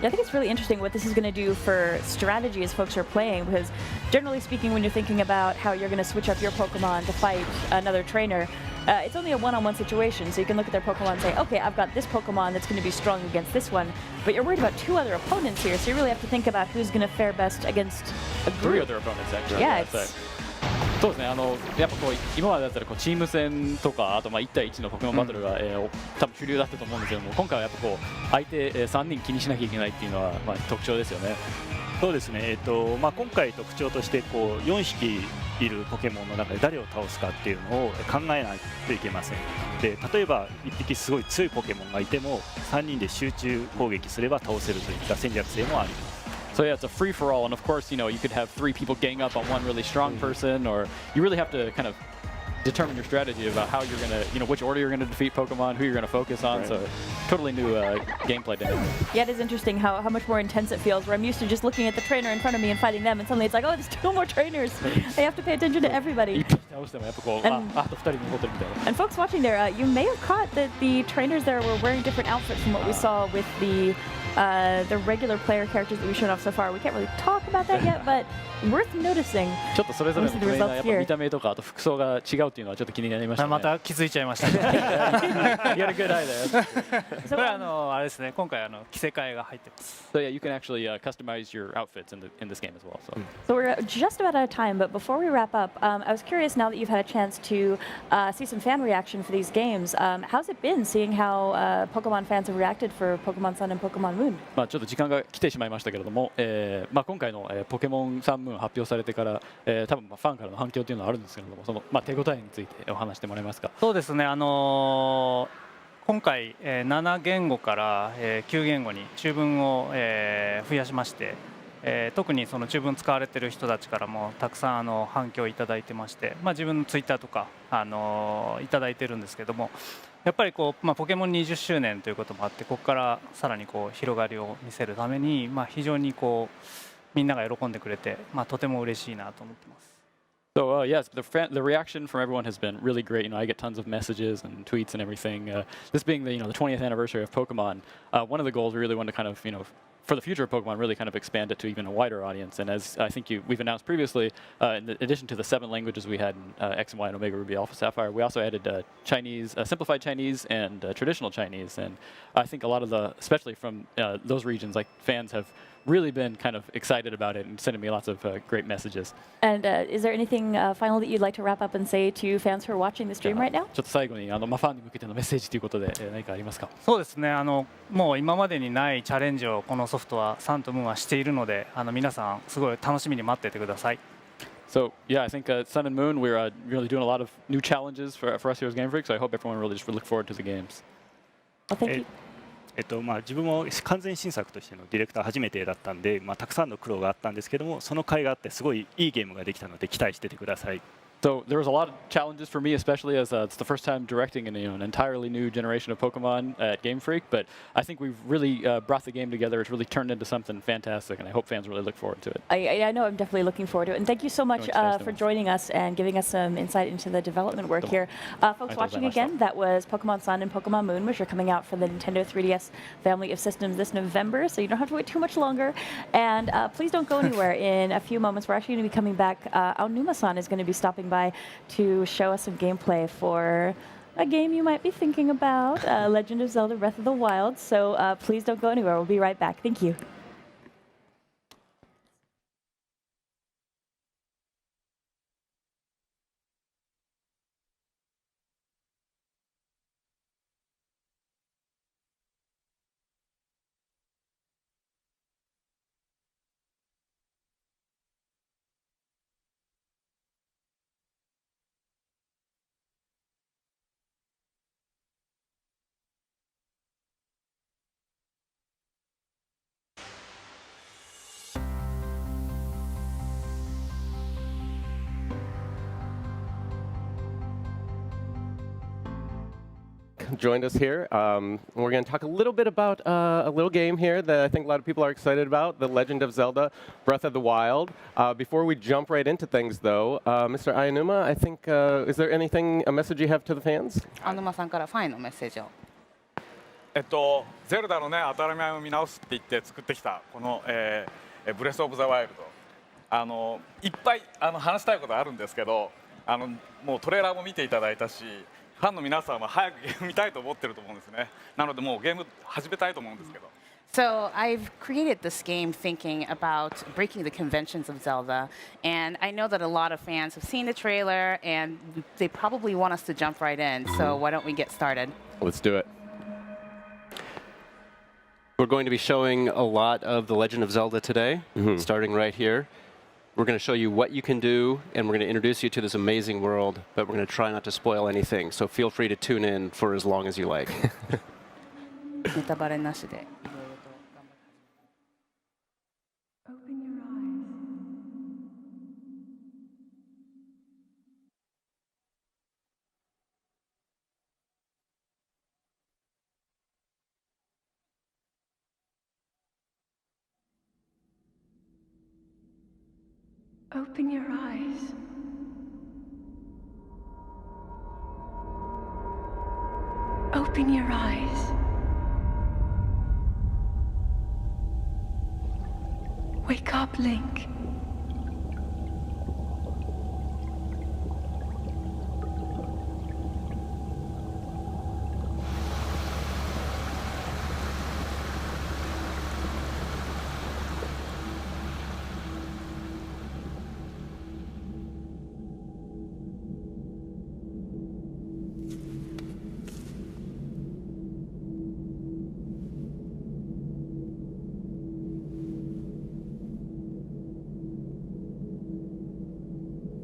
Yeah, I think it's really interesting what this is going to do for strategy as folks are playing, because generally speaking, when you're thinking about how you're going to switch up your Pokemon to fight another trainer, it's only a one-on-one situation, so you can look at their Pokemon and say, okay, I've got this Pokemon that's going to be strong against this one, but you're worried about two other opponents here, so you really have to think about who's going to fare best against a group. Three other opponents, actually. Yeah, it's そうですね、やっぱこう今までだったらこうチーム戦とか、あとまあ1対1のポケモンバトルが、多分主流だったと思うんですけども、今回はやっぱこう相手、3人気にしなきゃいけないっていうのは、まあ、特徴ですよね。そうですね、まあ、今回特徴としてこう4匹いるポケモンの中で誰を倒すかっていうのを考えないといけません。で例えば1匹すごい強いポケモンがいても3人で集中攻撃すれば倒せるといった戦略性もあります。So yeah, it's a free-for-all, and of course, you know, you could have 3 people gang up on one really strong person, or you really have to kind of determine your strategy about how you're gonna, you know, which order you're gonna defeat Pokemon, who you're gonna focus on. Right. So totally new gameplay dynamic. Yeah, it is interesting how much more intense it feels, where I'm used to just looking at the trainer in front of me and fighting them, and suddenly it's like, oh, there's 2 more trainers. I have to pay attention to everybody. And folks watching there, you may have caught that the trainers there were wearing different outfits from what we saw with the regular player characters that we've shown off so far. We can't really talk about that yet, but worth noticing. ちょっとそれぞれのプレイヤーやっぱ見た目とかあと服装が違うっていうのはちょっと気になりましたね。また気づいちゃいましたね。You got a good eye there. これあれですね。今回着せ替えが入ってます。So yeah, you can actually customize your outfits in this game as well. So we're just about out of time, but before we wrap up, I was curious now that you've had a chance to see some fan reaction for these games. How's it been seeing how Pokemon fans have reacted for Pokemon Sun and Pokemon Moon? まあちょっと時間が来てしまいましたけれども、まあ今回のポケモンサンムーン発表されてから、多分まあファンからの反響というのはあるんですけれども、そのまあ手応えについてお話してもらえますか。そうですね。今回、7言語から、9言語に中文を、増やしまして、特にその中文使われている人たちからもたくさん反響をいただいてまして、まあ、自分のツイッターとか、いただいてるんですけども、やっぱりこう、まあ、ポケモン20周年ということもあって、ここからさらにこう広がりを見せるために、まあ、非常にこうみんなが喜んでくれて、まあ、とても嬉しいなと思ってます。So yes, the reaction from everyone has been really great. You know, I get tons of messages and tweets and everything. This being the 20th anniversary of Pokemon, one of the goals we really want to kind of for the future of Pokemon, really kind of expand it to even a wider audience. And as I think we've announced previously, in addition to the 7 languages we had in X and Y and Omega Ruby Alpha Sapphire, we also added Chinese, simplified Chinese and traditional Chinese. And I think a lot of especially from those regions, like fans have really been kind of excited about it and sending me lots of great messages. And is there anything final that you'd like to wrap up and say to fans who are watching the stream right now? ちょっと最後にファンに向けてのメッセージということで何かありますか？そうですね。もう今までにないチャレンジをこのソフトはサンとムーンはしているので、皆さんすごい楽しみに待っていてください。So yeah, I think Sun and Moon, we're really doing a lot of new challenges for us here as Game Freak. So I hope everyone really just look forward to the games. Well, thank you. まあ、自分も完全新作としてのディレクター初めてだったんで、まあ、たくさんの苦労があったんですけども、その甲斐があってすごいいいゲームができたので期待しててください。So there was a lot of challenges for me, especially as it's the first time directing an entirely new generation of Pokemon at Game Freak. But I think we've really brought the game together. It's really turned into something fantastic, and I hope fans really look forward to it. I know I'm definitely looking forward to it. And thank you so much for joining us and giving us some insight into the development work here. Folks watching again, that was Pokemon Sun and Pokemon Moon, which are coming out for the Nintendo 3DS family of systems this November, so you don't have to wait too much longer. And please don't go anywhere. In a few moments, we're actually going to be coming back. Aonuma-san is going to be stopping by to show us some gameplay for a game you might be thinking about, Legend of Zelda Breath of the Wild. So please don't go anywhere. We'll be right back. Thank you. Joined us here. We're going to talk a little bit about a little game here that I think a lot of people are excited about, The Legend of Zelda Breath of the Wild. Before we jump right into things, though, Mr. Aonuma, I think, is there a message you have to the fans? アンドマさんからファンへのメッセージを。ゼルダのね当たり前を見直すって言って作ってきたこの、ブレスオブザワイルド、いっぱい話したいことあるんですけど、もうトレーラーも見ていただいたし、ファンの皆さんは早くゲーム見たいと思ってると思うんですね。なのでもうゲーム始めたいと思うんですけど。So I've created this game thinking about breaking the conventions of Zelda, and I know that a lot of fans have seen the trailer, and they probably want us to jump right in. So why don't we get started? Let's do it. We're going to be showing a lot of The Legend of Zelda today, starting right here. We're going to show you what you can do, and we're going to introduce you to this amazing world, but we're going to try not to spoil anything. So feel free to tune in for as long as you like. ネタバレなしで。Open your eyes. Open your eyes. Wake up, Link.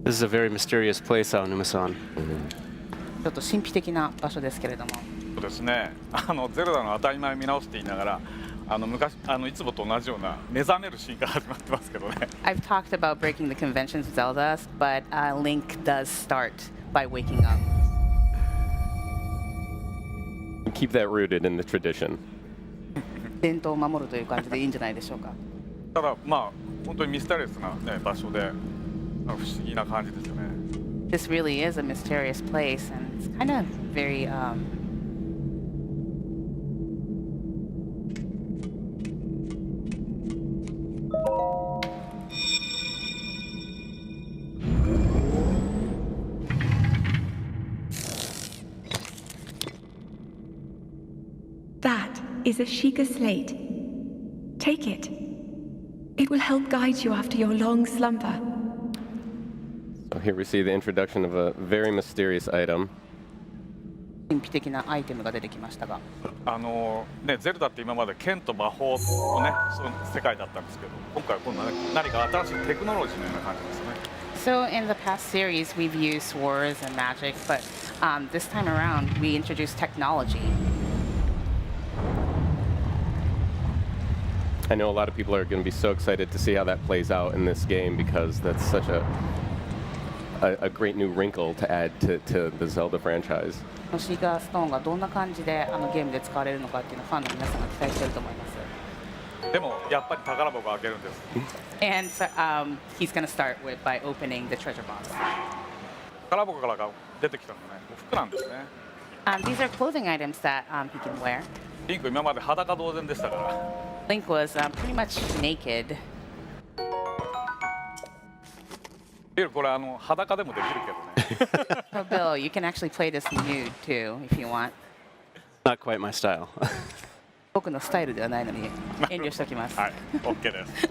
This is a very mysterious place, Aonuma-san. ちょっと神秘的な場所ですけれども。そうですね。ゼルダの当たり前を見直して言いながら、昔いつもと同じような目覚めるシーンから始まってますけどね。I've talked about breaking the conventions of Zelda, but Link does start by waking up. Keep that rooted in the tradition. 伝統を守るという感じでいいんじゃないでしょうか。ただまあ本当にミステリアスな、ね、場所で。不思議な感じですよね。This really is a mysterious place, and it's kind of very. That is a Sheikah slate. Take it. It will help guide you after your long slumber. So here we see the introduction of a very mysterious item. 神秘的なアイテムが出てきましたが。ね、ゼルダって今まで剣と魔法のね、その世界だったんですけど、今回は今度は何か新しいテクノロジーのような感じですね。So in the past series, we've used swords and magic, but this time around, we introduced technology. I know a lot of people are going to be so excited to see how that plays out in this game because that's such a great new wrinkle to add to the Zelda franchise. シーカーストーンがどんな感じでゲームで使われるのかっていうのをファンの皆さんが期待していると思います。でもやっぱり宝箱を開けるんです。And he's going to start by opening the treasure box. 宝箱から出てきたのね、服なんですね。These are clothing items that he can wear. リンク今まで裸同然でしたから。Link was pretty much naked. これ裸でもできるけどね。So Bill, you can actually play this nude too if you want. Not quite my style. 僕のスタイルではないのに遠慮しておきます。はい、OK です。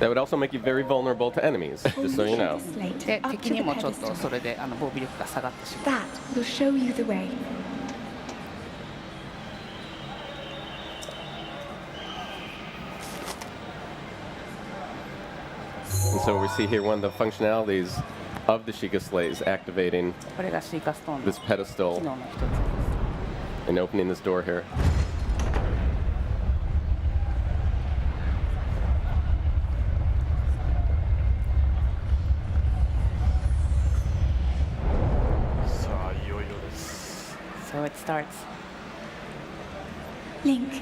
That would also make you very vulnerable to enemies, just so you know. で、敵にもちょっとそれで防備力が下がってしまう。That will show you the way. And so we see here one of the functionalities of the Sheikah Slate is activating これがシーカーストーンの this pedestal 機能の一つです。 and opening this door here. So it starts. Link,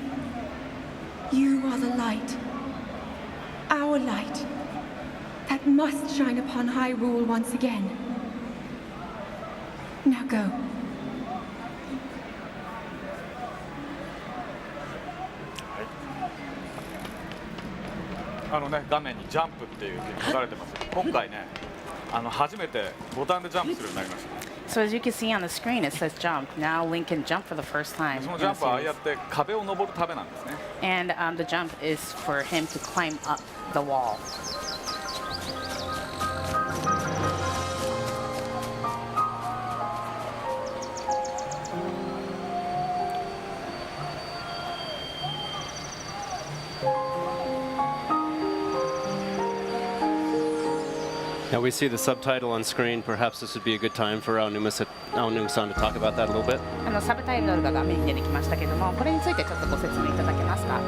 you are the light. Our light. That must shine upon Hyrule once again. Now go. ね、画面にジャンプっていうふうに書かれてます。今回ね、初めてボタンでジャンプするようになりました。So as you can see on the screen, it says jump. Now Link can jump for the first time. そのジャンプはああやって壁を登るためなんですね。And the jump is for him to climb up the wall. Now we see the subtitle on screen. Perhaps this would be a good time for Aonuma-san to talk about that a little bit. サブタイトルが画面に出てきましたけども、これについてちょっとご説明いただけますか。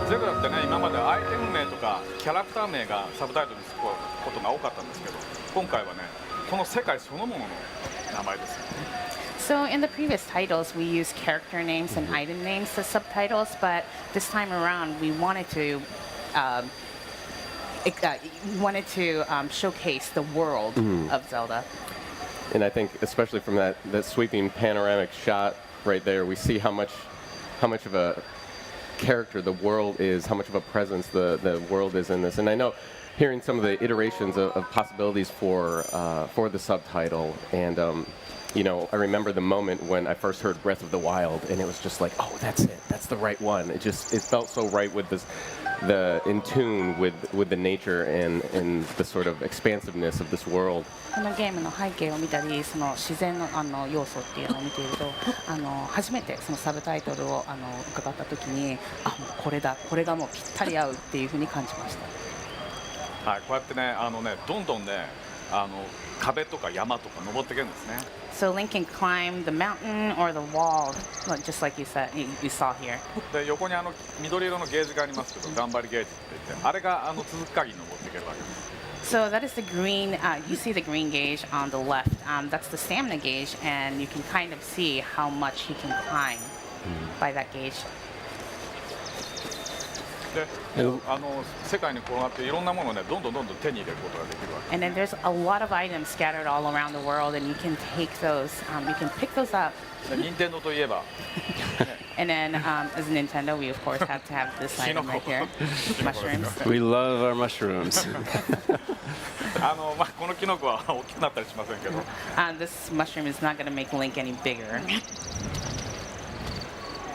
ゼルダってね、今までアイテム名とかキャラクター名がサブタイトルにつくことが多かったんですけど、今回はね、この世界そのものの名前です。So in the previous titles, we used character names and item names as subtitles, but this time around, we wanted to showcase the world of Zelda. And I think, especially from that sweeping panoramic shot right there, we see how much of a character the world is, how much of a presence the world is in this. And I know, hearing some of the iterations of possibilities for the subtitle, and you know, I remember the moment when I first heard Breath of the Wild, and it was just like, oh, that's it, that's the right one. It felt so right with in tune with the nature and the sort of expansiveness of this world. このゲームの背景を見たり、その自然の要素っていうのを見ていると、初めてそのサブタイトルを伺った時に、もうこれだ、これがもうぴったり合うっていうふうに感じました。はい、こうやってね、どんどんね、壁とか山とか登っていけるんですね。So Link can climb the mountain or the wall, just like you saw here. で、横に緑色のゲージがありますけど、頑張りゲージって言って、あれが続く限り登っていけるわけです。So that is the green, you see the green gauge on the left. That's the stamina gauge, and you can kind of see how much he can climb by that gauge. で、世界に転がっていろんなものをね、どんどん手に入れることができるわけ。 And then there's a lot of items scattered all around the world, and you can take those, you can pick those up. 任天堂といえば。And then, as Nintendo, we of course have to have this item right here, mushrooms. We love our mushrooms. このキノコは大きくなったりしませんけど。This mushroom is not going to make Link any bigger.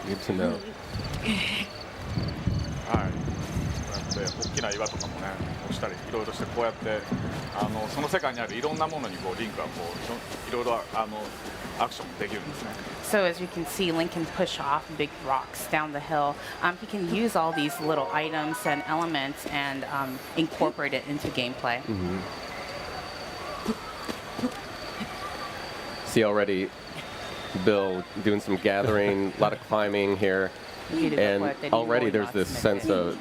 Good to know. はい。こうやって大きな岩とかもね、押したりいろいろしてこうやってその世界にあるいろんなものにこうリンクはこういろいろアクションできるんですね。So as you can see, Link can push off big rocks down the hill. He can use all these little items and elements and incorporate it into gameplay. See already Bill doing some gathering, a lot of climbing here. And already there's this sense of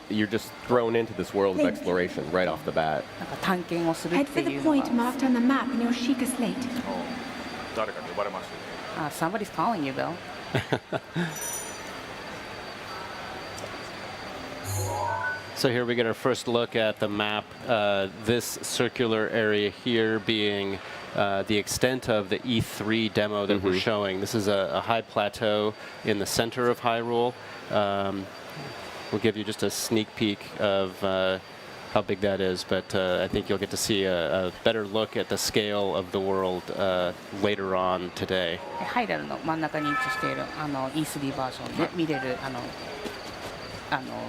you're just thrown into this world of exploration right off the bat. Head for the point marked on the map in your Sheikah slate. Somebody's calling you, Bill. So here we get our first look at the map. This circular area here being the extent of the E3 demo that we're showing. This is a high plateau in the center of Hyrule. We'll give you just a sneak peek of how big that is, but I think you'll get to see a better look at the scale of the world later on today. ハイラルの真ん中に位置しているE3 バージョンで見れる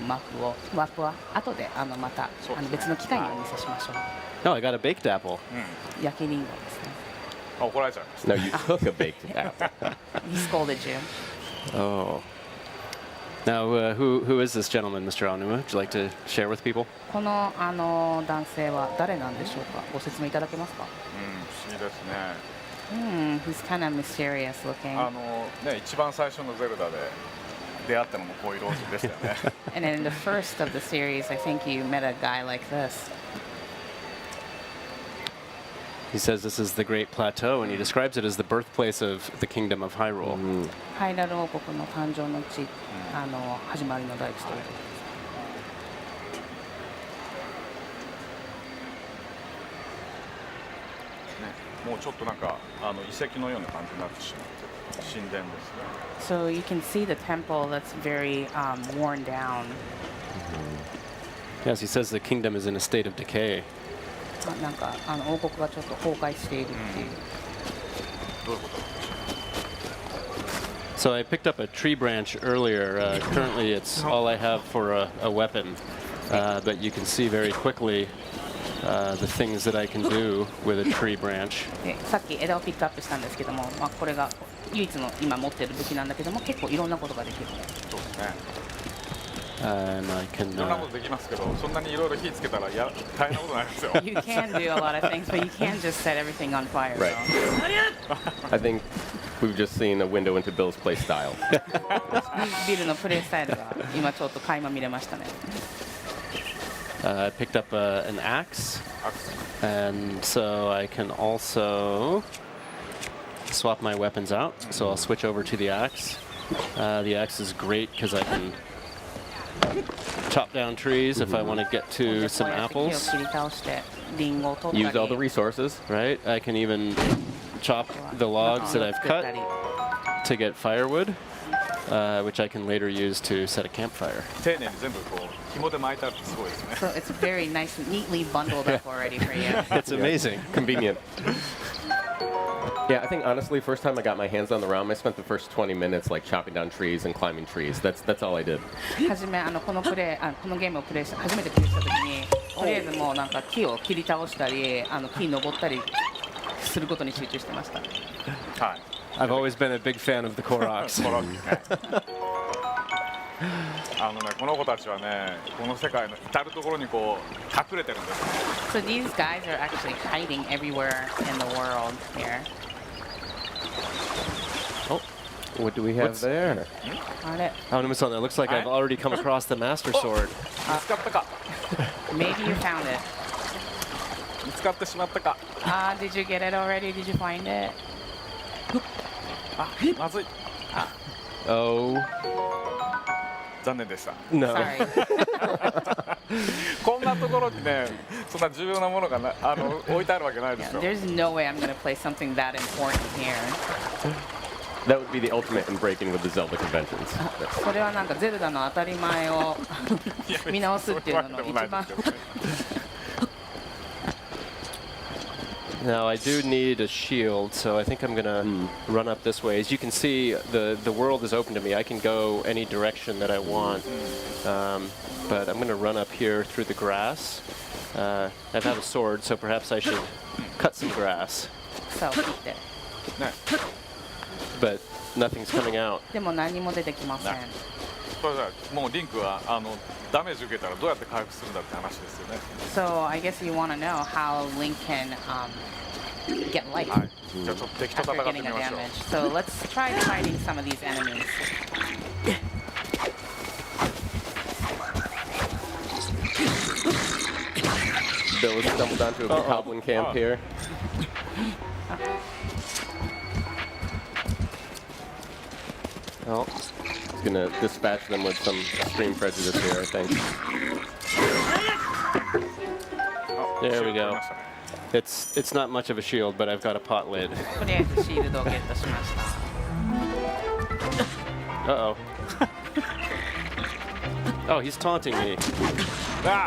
マップは後でまた別の機会にお見せしましょう。No, I got a baked apple. 焼きリンゴですね。怒られちゃいました。 No, you took a baked apple. He scolded you. Oh. Now, who is this gentleman, Mr. Aonuma? Would you like to share with people? この男性は誰なんでしょうか。ご説明いただけますか。不思議ですね。He's kind of myserious looking. ね、一番最初のゼルダで出会ったのもこういう老人でしたよね。And in the first of the series, I think you met a guy like this. He says this is the Great Plateau, and he describes it as the birthplace of the Kingdom of Hyrule. ハイラル王国の誕生の地、始まりの大地ということです。もうちょっとなんか遺跡のような感じになってしまって、神殿ですね。So you can see the temple that's very worn down. Yes, he says the kingdom is in a state of decay. なんか王国がちょっと崩壊しているっていう。どういうこと？ So I picked up a tree branch earlier. Currently, it's all I have for a weapon, but you can see very quickly the things that I can do with a tree branch. でさっき枝をピックアップしたんですけども、まあ、これが唯一の今持っている武器なんだけども、結構いろんなことができる。そうですね。 And I can. いろんなことできますけど、そんなにいろいろ火つけたら大変なことになりますよ。You can do a lot of things, but you can't just set everything on fire. Right. I think we've just seen a window into Bill's play style. ビルのプレイスタイルが今ちょっと垣間見れましたね。I picked up an axe, and so I can also swap my weapons out. So I'll switch over to the axe. The axe is great because I can chop down trees if I want to get to some apples. Use all the resources. Right? I can even chop the logs that I've cut to get firewood, which I can later use to set a campfire. 丁寧に全部こう紐で巻いてあるってすごいですね。 So it's very nice and neatly bundled up already for you. It's amazing. Convenient. Yeah, I think honestly, first time I got my hands on the realm, I spent the first 20 minutes like chopping down trees and climbing trees. That's all I did. 初めこのゲームを初めてプレイした時に、とりあえずもうなんか木を切り倒したり、木に登ったりすることに集中してました。はい。 I've always been a big fan of the Koroks. この子たちはね、この世界の至る所にこう隠れてるんですね。So these guys are actually hiding everywhere in the world here. Oh, what do we have there? あれ Oh, Numasan, it looks like I've already come across the Master Sword. 見つかったか。 Maybe you found it. 見つかってしまったか。 Did you get it already? Did you find it? あ、まずい。 Oh. 残念でした。 No. Sorry. こんなところにね、そんな重要なものが置いてあるわけないでし Yeah, ょ。 there's no way I'm going to play something that important here. That would be the ultimate in breaking with the Zelda conventions. それはなんかゼルダの当たり前を見直すっていうのの一番。 Now I do need a shield, so I think I'm gonna run up this way. As you can see, the world is open to me. I can go any direction that I want, but I'm gonna run up here through the grass. I have a sword, so perhaps I should cut some grass. 草を切って。ね。 But nothing's coming out. でも何も出てきません。これさ、もうリンクはダメージ受けたらどうやって回復するんだって話ですよね。 So I guess you want to know how Link can get life はい。じゃあちょっと敵と after 戦って getting み a ましょう。 damage. So let's try fighting some of these enemies. Bill has stumbled onto a goblin camp here. Oh. He's gonna dispatch them with some extreme prejudice here, I think. There we go. It's not much of a shield, but I've got a pot lid. とりあえずシールドをゲットしました。 Uh-oh. Oh, he's taunting me.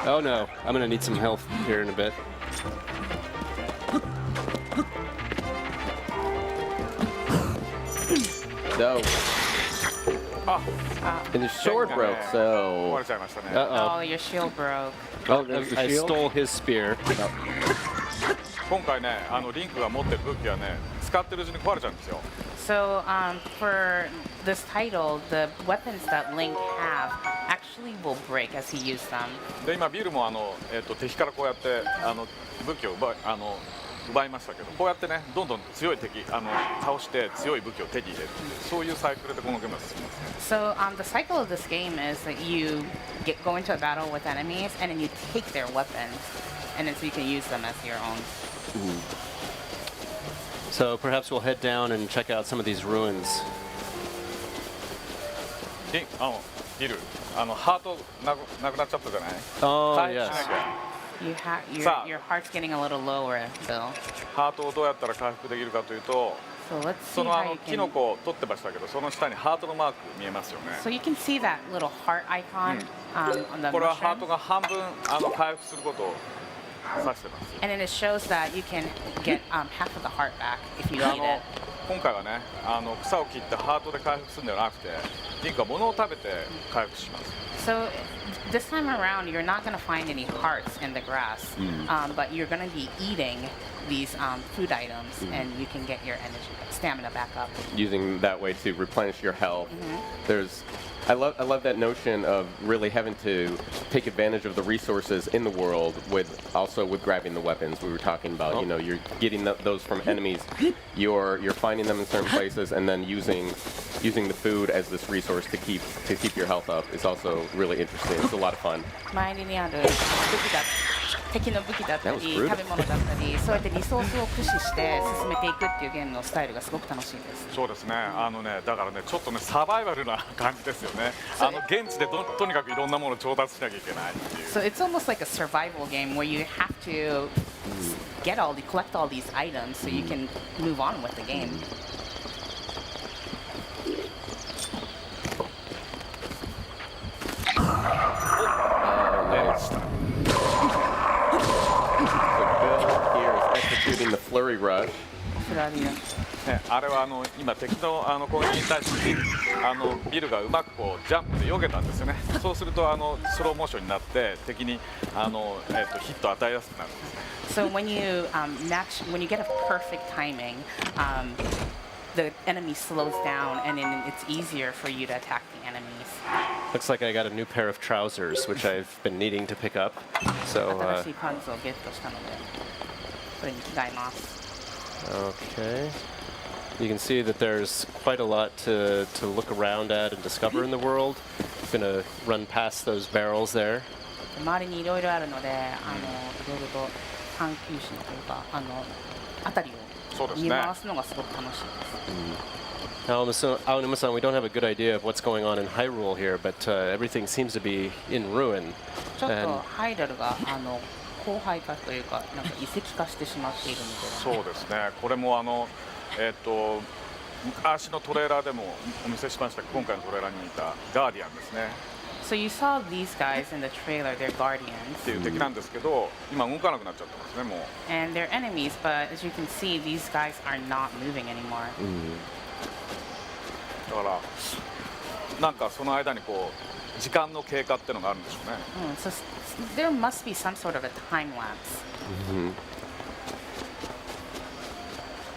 Oh no, I'm gonna need some health here in a bit. No. And his sword broke, 壊 so... れちゃいましたね。 Uh-oh. Oh, your shield broke. Oh, there's the I shield? stole his spear. 今回ね、リンクが持ってる武器はね、使ってるうちに壊れちゃうんですよ。 So for this title, the weapons that Link have actually will break as he uses them. で今ビルも敵からこうやって武器を奪いましたけど、こうやってねどんどん強い敵倒して強い武器を手に入れるっていうそういうサイクルでこのゲームは進みますね。 So the cycle of this game is that you go into a battle with enemies and then you take their weapons, and then so you can use them as your own. So perhaps we'll head down and check out some of these ruins. ビルハートなくなっちゃったじゃない？ Oh, 回復しな yes. きゃ。 Your heart's getting a little lower, Bill. ハートをどうやったら回復できるかというと、 So let's そ see の how you キノ can. コを取ってましたけど、その下にハートのマーク見えますよね。 So you can see that little heart icon on the これはハー mushroom. トが半分回復することを指してます。 And then it shows that you can get half of the heart back if you で eat it. 今回はね草を切ってハートで回復するんではなくてリンクは物を食べて回復します。 So this time around, you're not going to find any hearts in the grass, but you're going to be eating these food items, and you can get your energy, stamina back up. Using that way to replenish your health. I love that notion of really having to take advantage of the resources in the world with grabbing the weapons we were talking about. You know, you're getting those from enemies. You're finding them in certain places and then using the food as this resource to keep your health up is also really interesting. It's a lot of fun. 周りにある武器だ敵の武器だったり That was 食 brutal. べ物だったりそうやってリソースを駆使して進めていくっていうゲームのスタイルがすごく楽しいです。そうですね。だからねちょっとねサバイバルな感じですよね。現地でとにかくいろんなものを調達しなきゃいけないっていう。 So it's almost like a survival game where you have to collect all these items so you can move on with the game. Nice. So Bill here is executing the flurry rush. フラリーね、あれは今敵の攻撃に対してビルがうまくこうジャンプで避けたんですよね。そうするとスローモーションになって敵にヒットを与えやすくなるんですね。 So when you get a perfect timing, the enemy slows down, and then it's easier for you to attack the enemies. Looks like I got a new pair of trousers, which I've been needing to pick up. So 新しいパンツをゲットしたので、これに着替えます。 okay. You can see that there's quite a lot to look around at and discover in the world. I'm going to run past those barrels there. 周りにいろいろあるので、いろいろと探求心というか、辺りを見回すのがすごく楽しいです。Aonuma-san, we don't have a good idea of what's going on in Hyrule here, but everything seems to be in ruin. ちょっとハイラルが荒廃化というか、なんか遺跡化してしまっているみたいな。そうですね。これも昔のトレーラーでもお見せしました。今回のトレーラーにいたガーディアンですね。 So you saw these guys in the trailer, they're guardians. っていう敵なんですけど、今動かなくなっちゃってますねもう。 And they're enemies, but as you can see, these guys are not moving anymore. だからなんかその間にこう時間の経過っていうのがあるんでしょうね。So there must be some sort of a time lapse.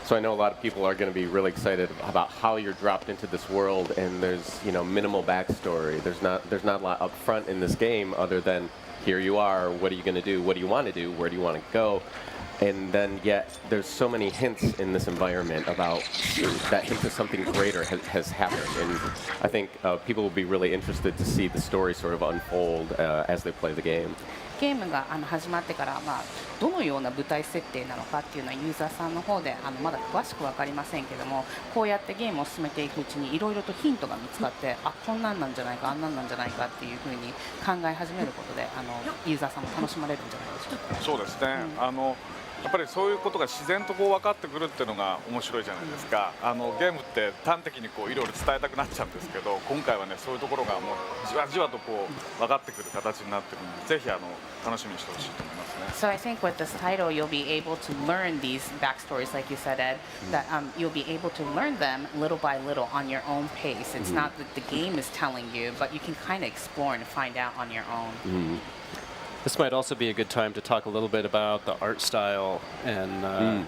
So I know a lot of people are going to be really excited about how you're dropped into this world, and there's minimal backstory. There's not a lot up front in this game other than here you are. What are you going to do? What do you want to do? Where do you want to go? And then yet there's so many hints in this environment about that hint of something greater has happened, and I think people will be really interested to see the story sort of unfold as they play the game. ゲームが始まってから、どのような舞台設定なのかっていうのはユーザーさんの方でまだ詳しく分かりませんけども、こうやってゲームを進めていくうちにいろいろとヒントが見つかって、こんなんなんじゃないか、あんなんなんじゃないかっていうふうに考え始めることでユーザーさんも楽しまれるんじゃないでしょうか。そうですね。やっぱりそういうことが自然とこう分かってくるっていうのが面白いじゃないですか。ゲームって端的にこういろいろ伝えたくなっちゃうんですけど、今回はねそういうところがもうじわじわとこう分かってくる形になってるので、ぜひ楽しみにしてほしいと思いますね。 So I think with this title, you'll be able to learn these backstories, like you said, Ed. That you'll be able to learn them little by little on your own pace. It's not that the game is telling you, but you can kind of explore and find out on your own. This might also be a good time to talk a little bit about the art style and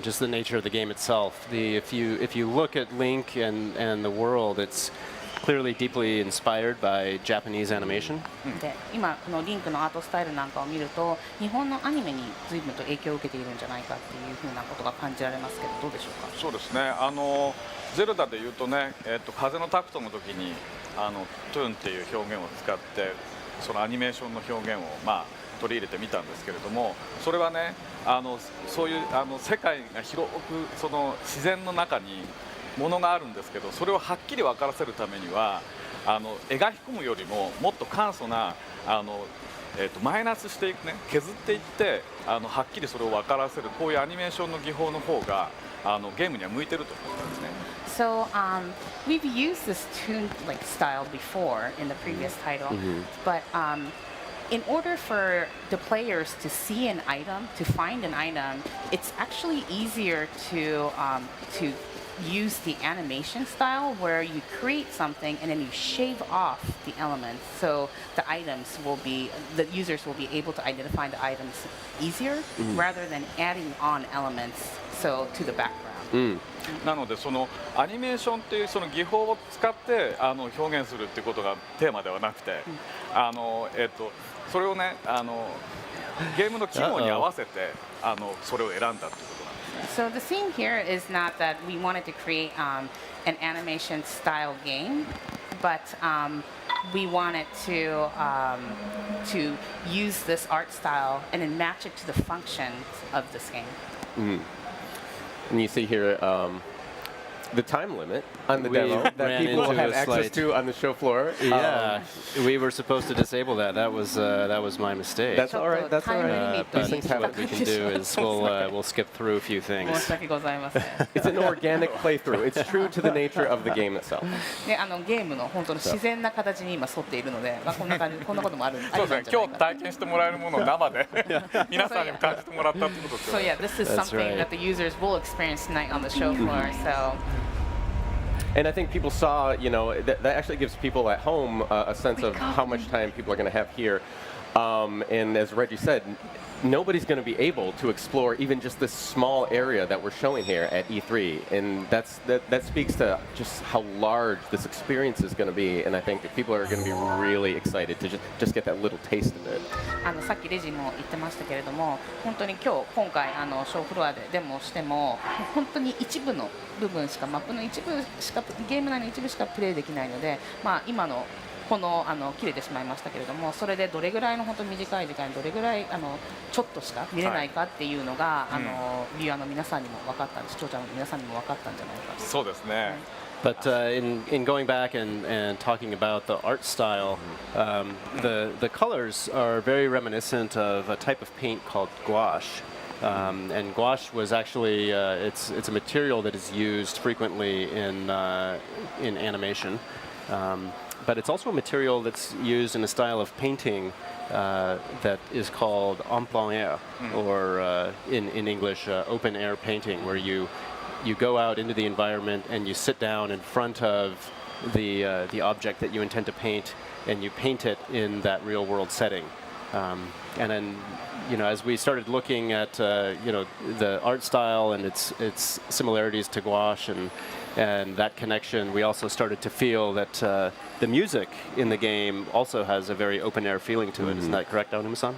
just the nature of the game itself. If you look at Link and the world, it's clearly deeply inspired by Japanese animation. で、今このリンクのアートスタイルなんかを見ると、日本のアニメに随分と影響を受けているんじゃないかっていうふうなことが感じられますけど、どうでしょうか。そうですね。ゼルダでいうとね、風のタクトの時にトゥーンっていう表現を使って。そのアニメーションの表現を取り入れてみたんですけれども、それはねそういう世界が広くその自然の中にものがあるんですけど、それをはっきり分からせるためには描き込むよりももっと簡素なマイナスしていくね、削っていってはっきりそれを分からせるこういうアニメーションの技法の方がゲームには向いてると思うんですね。So we've used this tune like style before in the previous title, but in order for the players to see an item, to find an item, it's actually easier to use the animation style where you create something and then you shave off the elements, so the users will be able to identify the items easier rather than adding on elements to the background. なのでそのアニメーションっていうその技法を使って表現するっていうことがテーマではなくて、それをねゲームの機能に合わせてそれを選んだっていうことなんです。So the theme here is not that we wanted to create an animation style game, but we wanted to use this art style and then match it to the functions of this game. And you see here the time limit on the We demo that ran people will into have a access slight- to on the show floor. Yeah, we were supposed to disable that. That was my mistake. That's all right. That's all right. These things happen. What we can do is we'll skip through a few things. 申し訳ございません。 It's an organic playthrough. It's true to the nature of the game itself. でゲームの本当の自然な形に今沿っているので、こんなこともあるんじゃないかな。今日体験してもらえるものを生で皆さんにも感じてもらったってことですよ So ね。 yeah, this is That's something right. that the users will experience tonight on the show floor. So. And I think people saw, that actually gives people at home a sense of how much time people are going to have here. And as Reggie said, nobody's going to be able to explore even just this small area that we're showing here at E3. And that speaks to just how large this experience is going to be. And I think people are going to be really excited to just get that little taste of it. さっきレジも言ってましたけれども、本当に今回ショーフロアでデモをしても本当に一部の部分しかマップの一部しかゲーム内の一部しかプレイできないので、今のこの切れてしまいましたけれども、それでどれぐらいの本当に短い時間にどれぐらいちょっとしか見れないかっていうのが、ビューアーの皆さんにも分かった視聴者の皆さんにも分かったんじゃないかと。そうですね。But in going back and talking about the art style, the colors are very reminiscent of a type of paint called gouache. And gouache was actually it's a material that is used frequently in animation. But it's also a material that's used in a style of painting that is called en plein air, or in English, open air painting, where you go out into the environment and you sit down in front of the object that you intend to paint, and you paint it in that real world setting. And then, as we started looking at the art style and its similarities to gouache and that connection, we also started to feel that the music in the game also has a very open air feeling to it. Isn't that correct, Aonuma-san?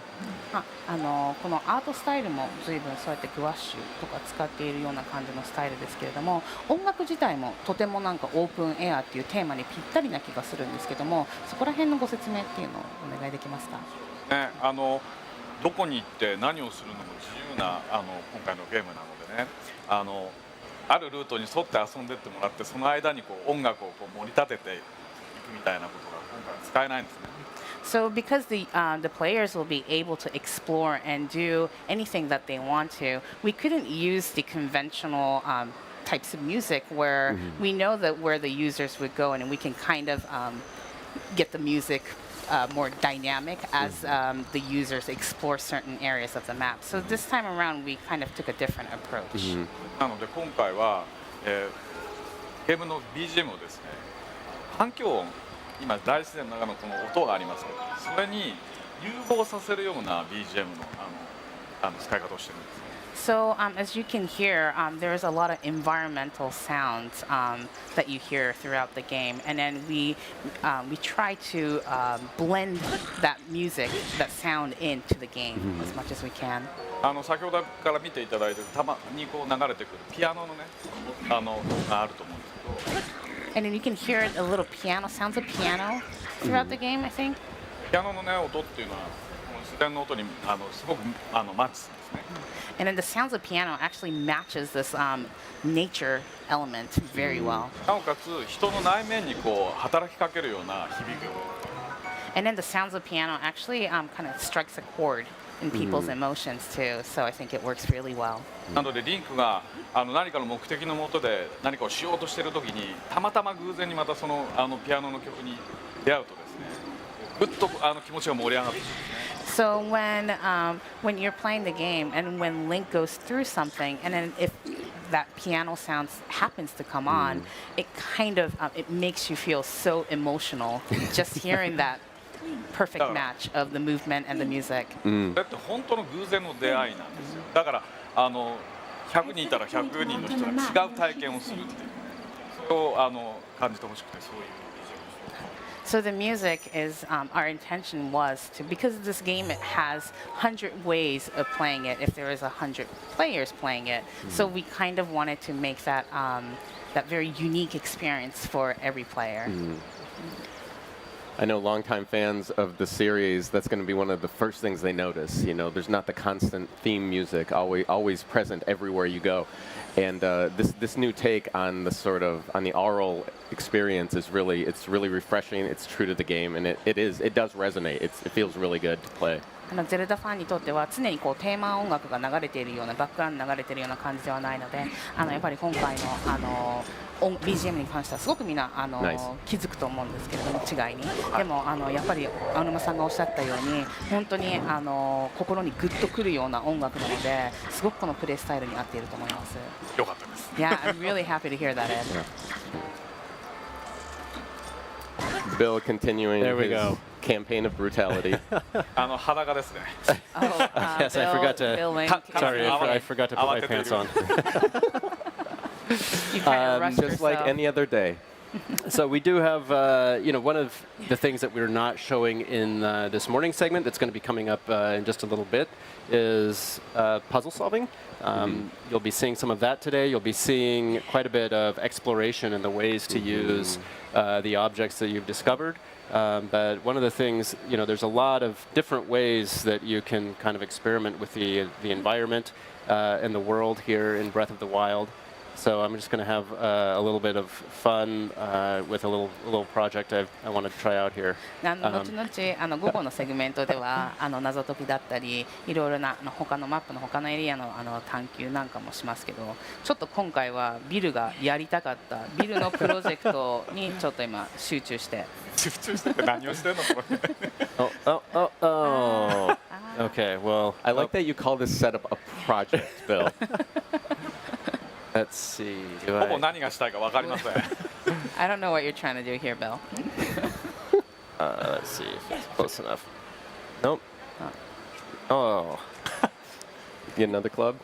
このアートスタイルも随分そうやってグワッシュとか使っているような感じのスタイルですけれども、音楽自体もとてもなんかオープンエアっていうテーマにぴったりな気がするんですけども、そこら辺のご説明っていうのをお願いできますか。ね、どこに行って何をするのも自由な今回のゲームなのでね、あるルートに沿って遊んでってもらって、その間に音楽を盛り立てていくみたいなことが今回は使えないんですね。So because the players will be able to explore and do anything that they want to, we couldn't use the conventional types of music where we know that where the users would go, and we can kind of get the music more dynamic as the users explore certain areas of the map. So this time around, we kind of took a different approach. なので今回は、ゲームの BGM をですね、環境音、今大自然の中のこの音がありますけど、それに融合させるような BGM の使い方をしてるんです。So as you can hear, there's a lot of environmental sounds that you hear throughout the game, and then we try to blend that music, that sound into the game as much as we can. 先ほどから見ていただいてたまに流れてくるピアノのねがあると思うんですけど。And then you can hear a little piano, sounds of piano throughout the game, I think. ピアノのね音っていうのはこの自然の音にすごくマッチするんですね。And then the sounds of piano actually matches this nature element very well. なおかつ人の内面に働きかけるような響きを。And then the sounds of piano actually kind of strikes a chord in people's emotions too. So I think it works really well. なのでリンクが何かの目的のもとで何かをしようとしている時にたまたま偶然にまたそのピアノの曲に出会うとですね、ぐっと気持ちが盛り上がってくるんですね。So when you're playing the game and when Link goes through something, and then if that piano sound happens to come on, it kind of it makes you feel so emotional just hearing that perfect match of the movement and the music. だって本当の偶然の出会いなんですよ。だから100人いたら100人の人が違う体験をするっていう、それを感じてほしくてそういう。So the music is our intention was to, because this game it has 100 ways of playing it if there is 100 players playing it. So we kind of wanted to make that that very unique experience for every player. I know longtime fans of the series, that's going to be one of the first things they notice. You know, there's not the constant theme music always present everywhere you go. And this new take on the on the aural experience is really refreshing. It's true to the game, and it does resonate. It feels really good to play. ゼルダファンにとっては常にこうテーマ音楽が流れているようなバックグラウンド流れているような感じではないので、やっぱり今回のBGM に関してはすごくみんな気づくと思うんですけれども違いに。でもやっぱり青沼さんがおっしゃったように本当に心にグッとくるような音楽なので、すごくこのプレイスタイルに合っていると思います。よかったです。Yeah, I'm really happy to hear that, Ed. Bill continuing his campaign of brutality. 裸ですね。Yes, I forgot to. Sorry, I forgot to put my pants on. Just like any other day. So we do have, one of the things that we're not showing in this morning segment that's going to be coming up in just a little bit is puzzle solving. You'll be seeing some of that today. You'll be seeing quite a bit of exploration and the ways to use the objects that you've discovered. But one of the things, there's a lot of different ways that you can kind of experiment with the environment and the world here in Breath of the Wild. So I'm just going to have a little bit of fun with a little project I want to try out here. 後々午後のセグメントでは謎解きだったりいろいろな他のマップの他のエリアの探求なんかもしますけど、ちょっと今回はビルがやりたかったビルのプロジェクトにちょっと今集中して。集中して何をしてんのこれ。Oh. Okay, well, I like that you call this setup a project, Bill. Let's see. ほぼ何がしたいか分かりません。I don't know what you're trying to do here, Bill. Let's see if it's close enough. Nope. Oh. Get another club?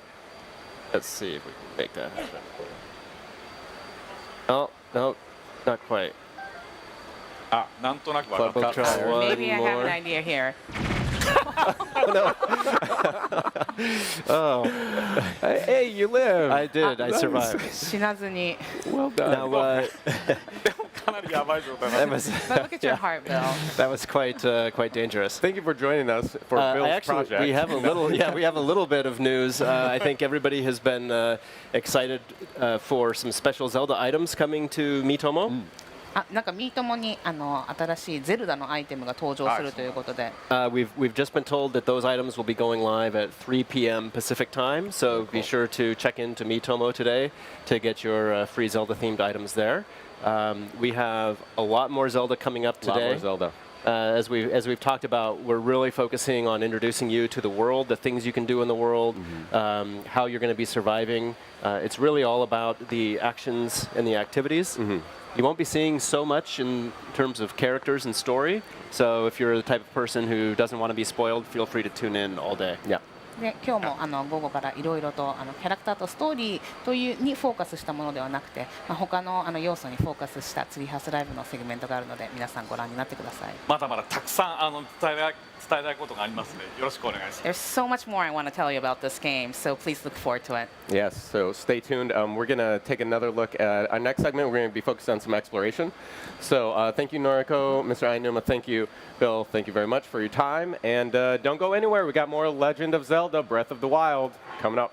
Let's see if we can make that happen. Oh, no, not quite. なんとなく分かった。Maybe I have an idea here. Oh, hey, you live. I did. I survived. 死なずに。Well done. Now, かなりやばい状態 that was But look at your heart, Bill. that was quite dangerous. Thank you for joining us for Bill's Actually, project. we have a little, we have a little bit of news. I think everybody has been excited for some special Zelda items coming to Miitomo. なんかミートモに新しいゼルダのアイテムが登場するということで。We've just been told that those items will be going live at 3 p.m. Pacific time, so be sure to check into Miitomo today to get your free Zelda-themed items there. We have a lot more Zelda coming up today. A lot more Zelda. As we've talked about, we're really focusing on introducing you to the world, the things you can do in the world, how you're going to be surviving. It's really all about the actions and the activities. You won't be seeing so much in terms of characters and story. So if you're the type of person who doesn't want to be spoiled, feel free to tune in all day. Yeah. で今日も午後からいろいろとキャラクターとストーリーというにフォーカスしたものではなくて、他の要素にフォーカスしたツリーハウスライブのセグメントがあるので皆さんご覧になってください。まだまだたくさん伝えたいことがありますのでよろしくお願いします。There's so much more I want to tell you about this game, so please look forward to it. Yes, so stay tuned. We're going to take another look at our next segment. We're going to be focused on some exploration. So thank you, Noriko, Mr. Ainuma. Thank you, Bill. Thank you very much for your time. And don't go anywhere. We got more Legend of Zelda, Breath of the Wild coming up.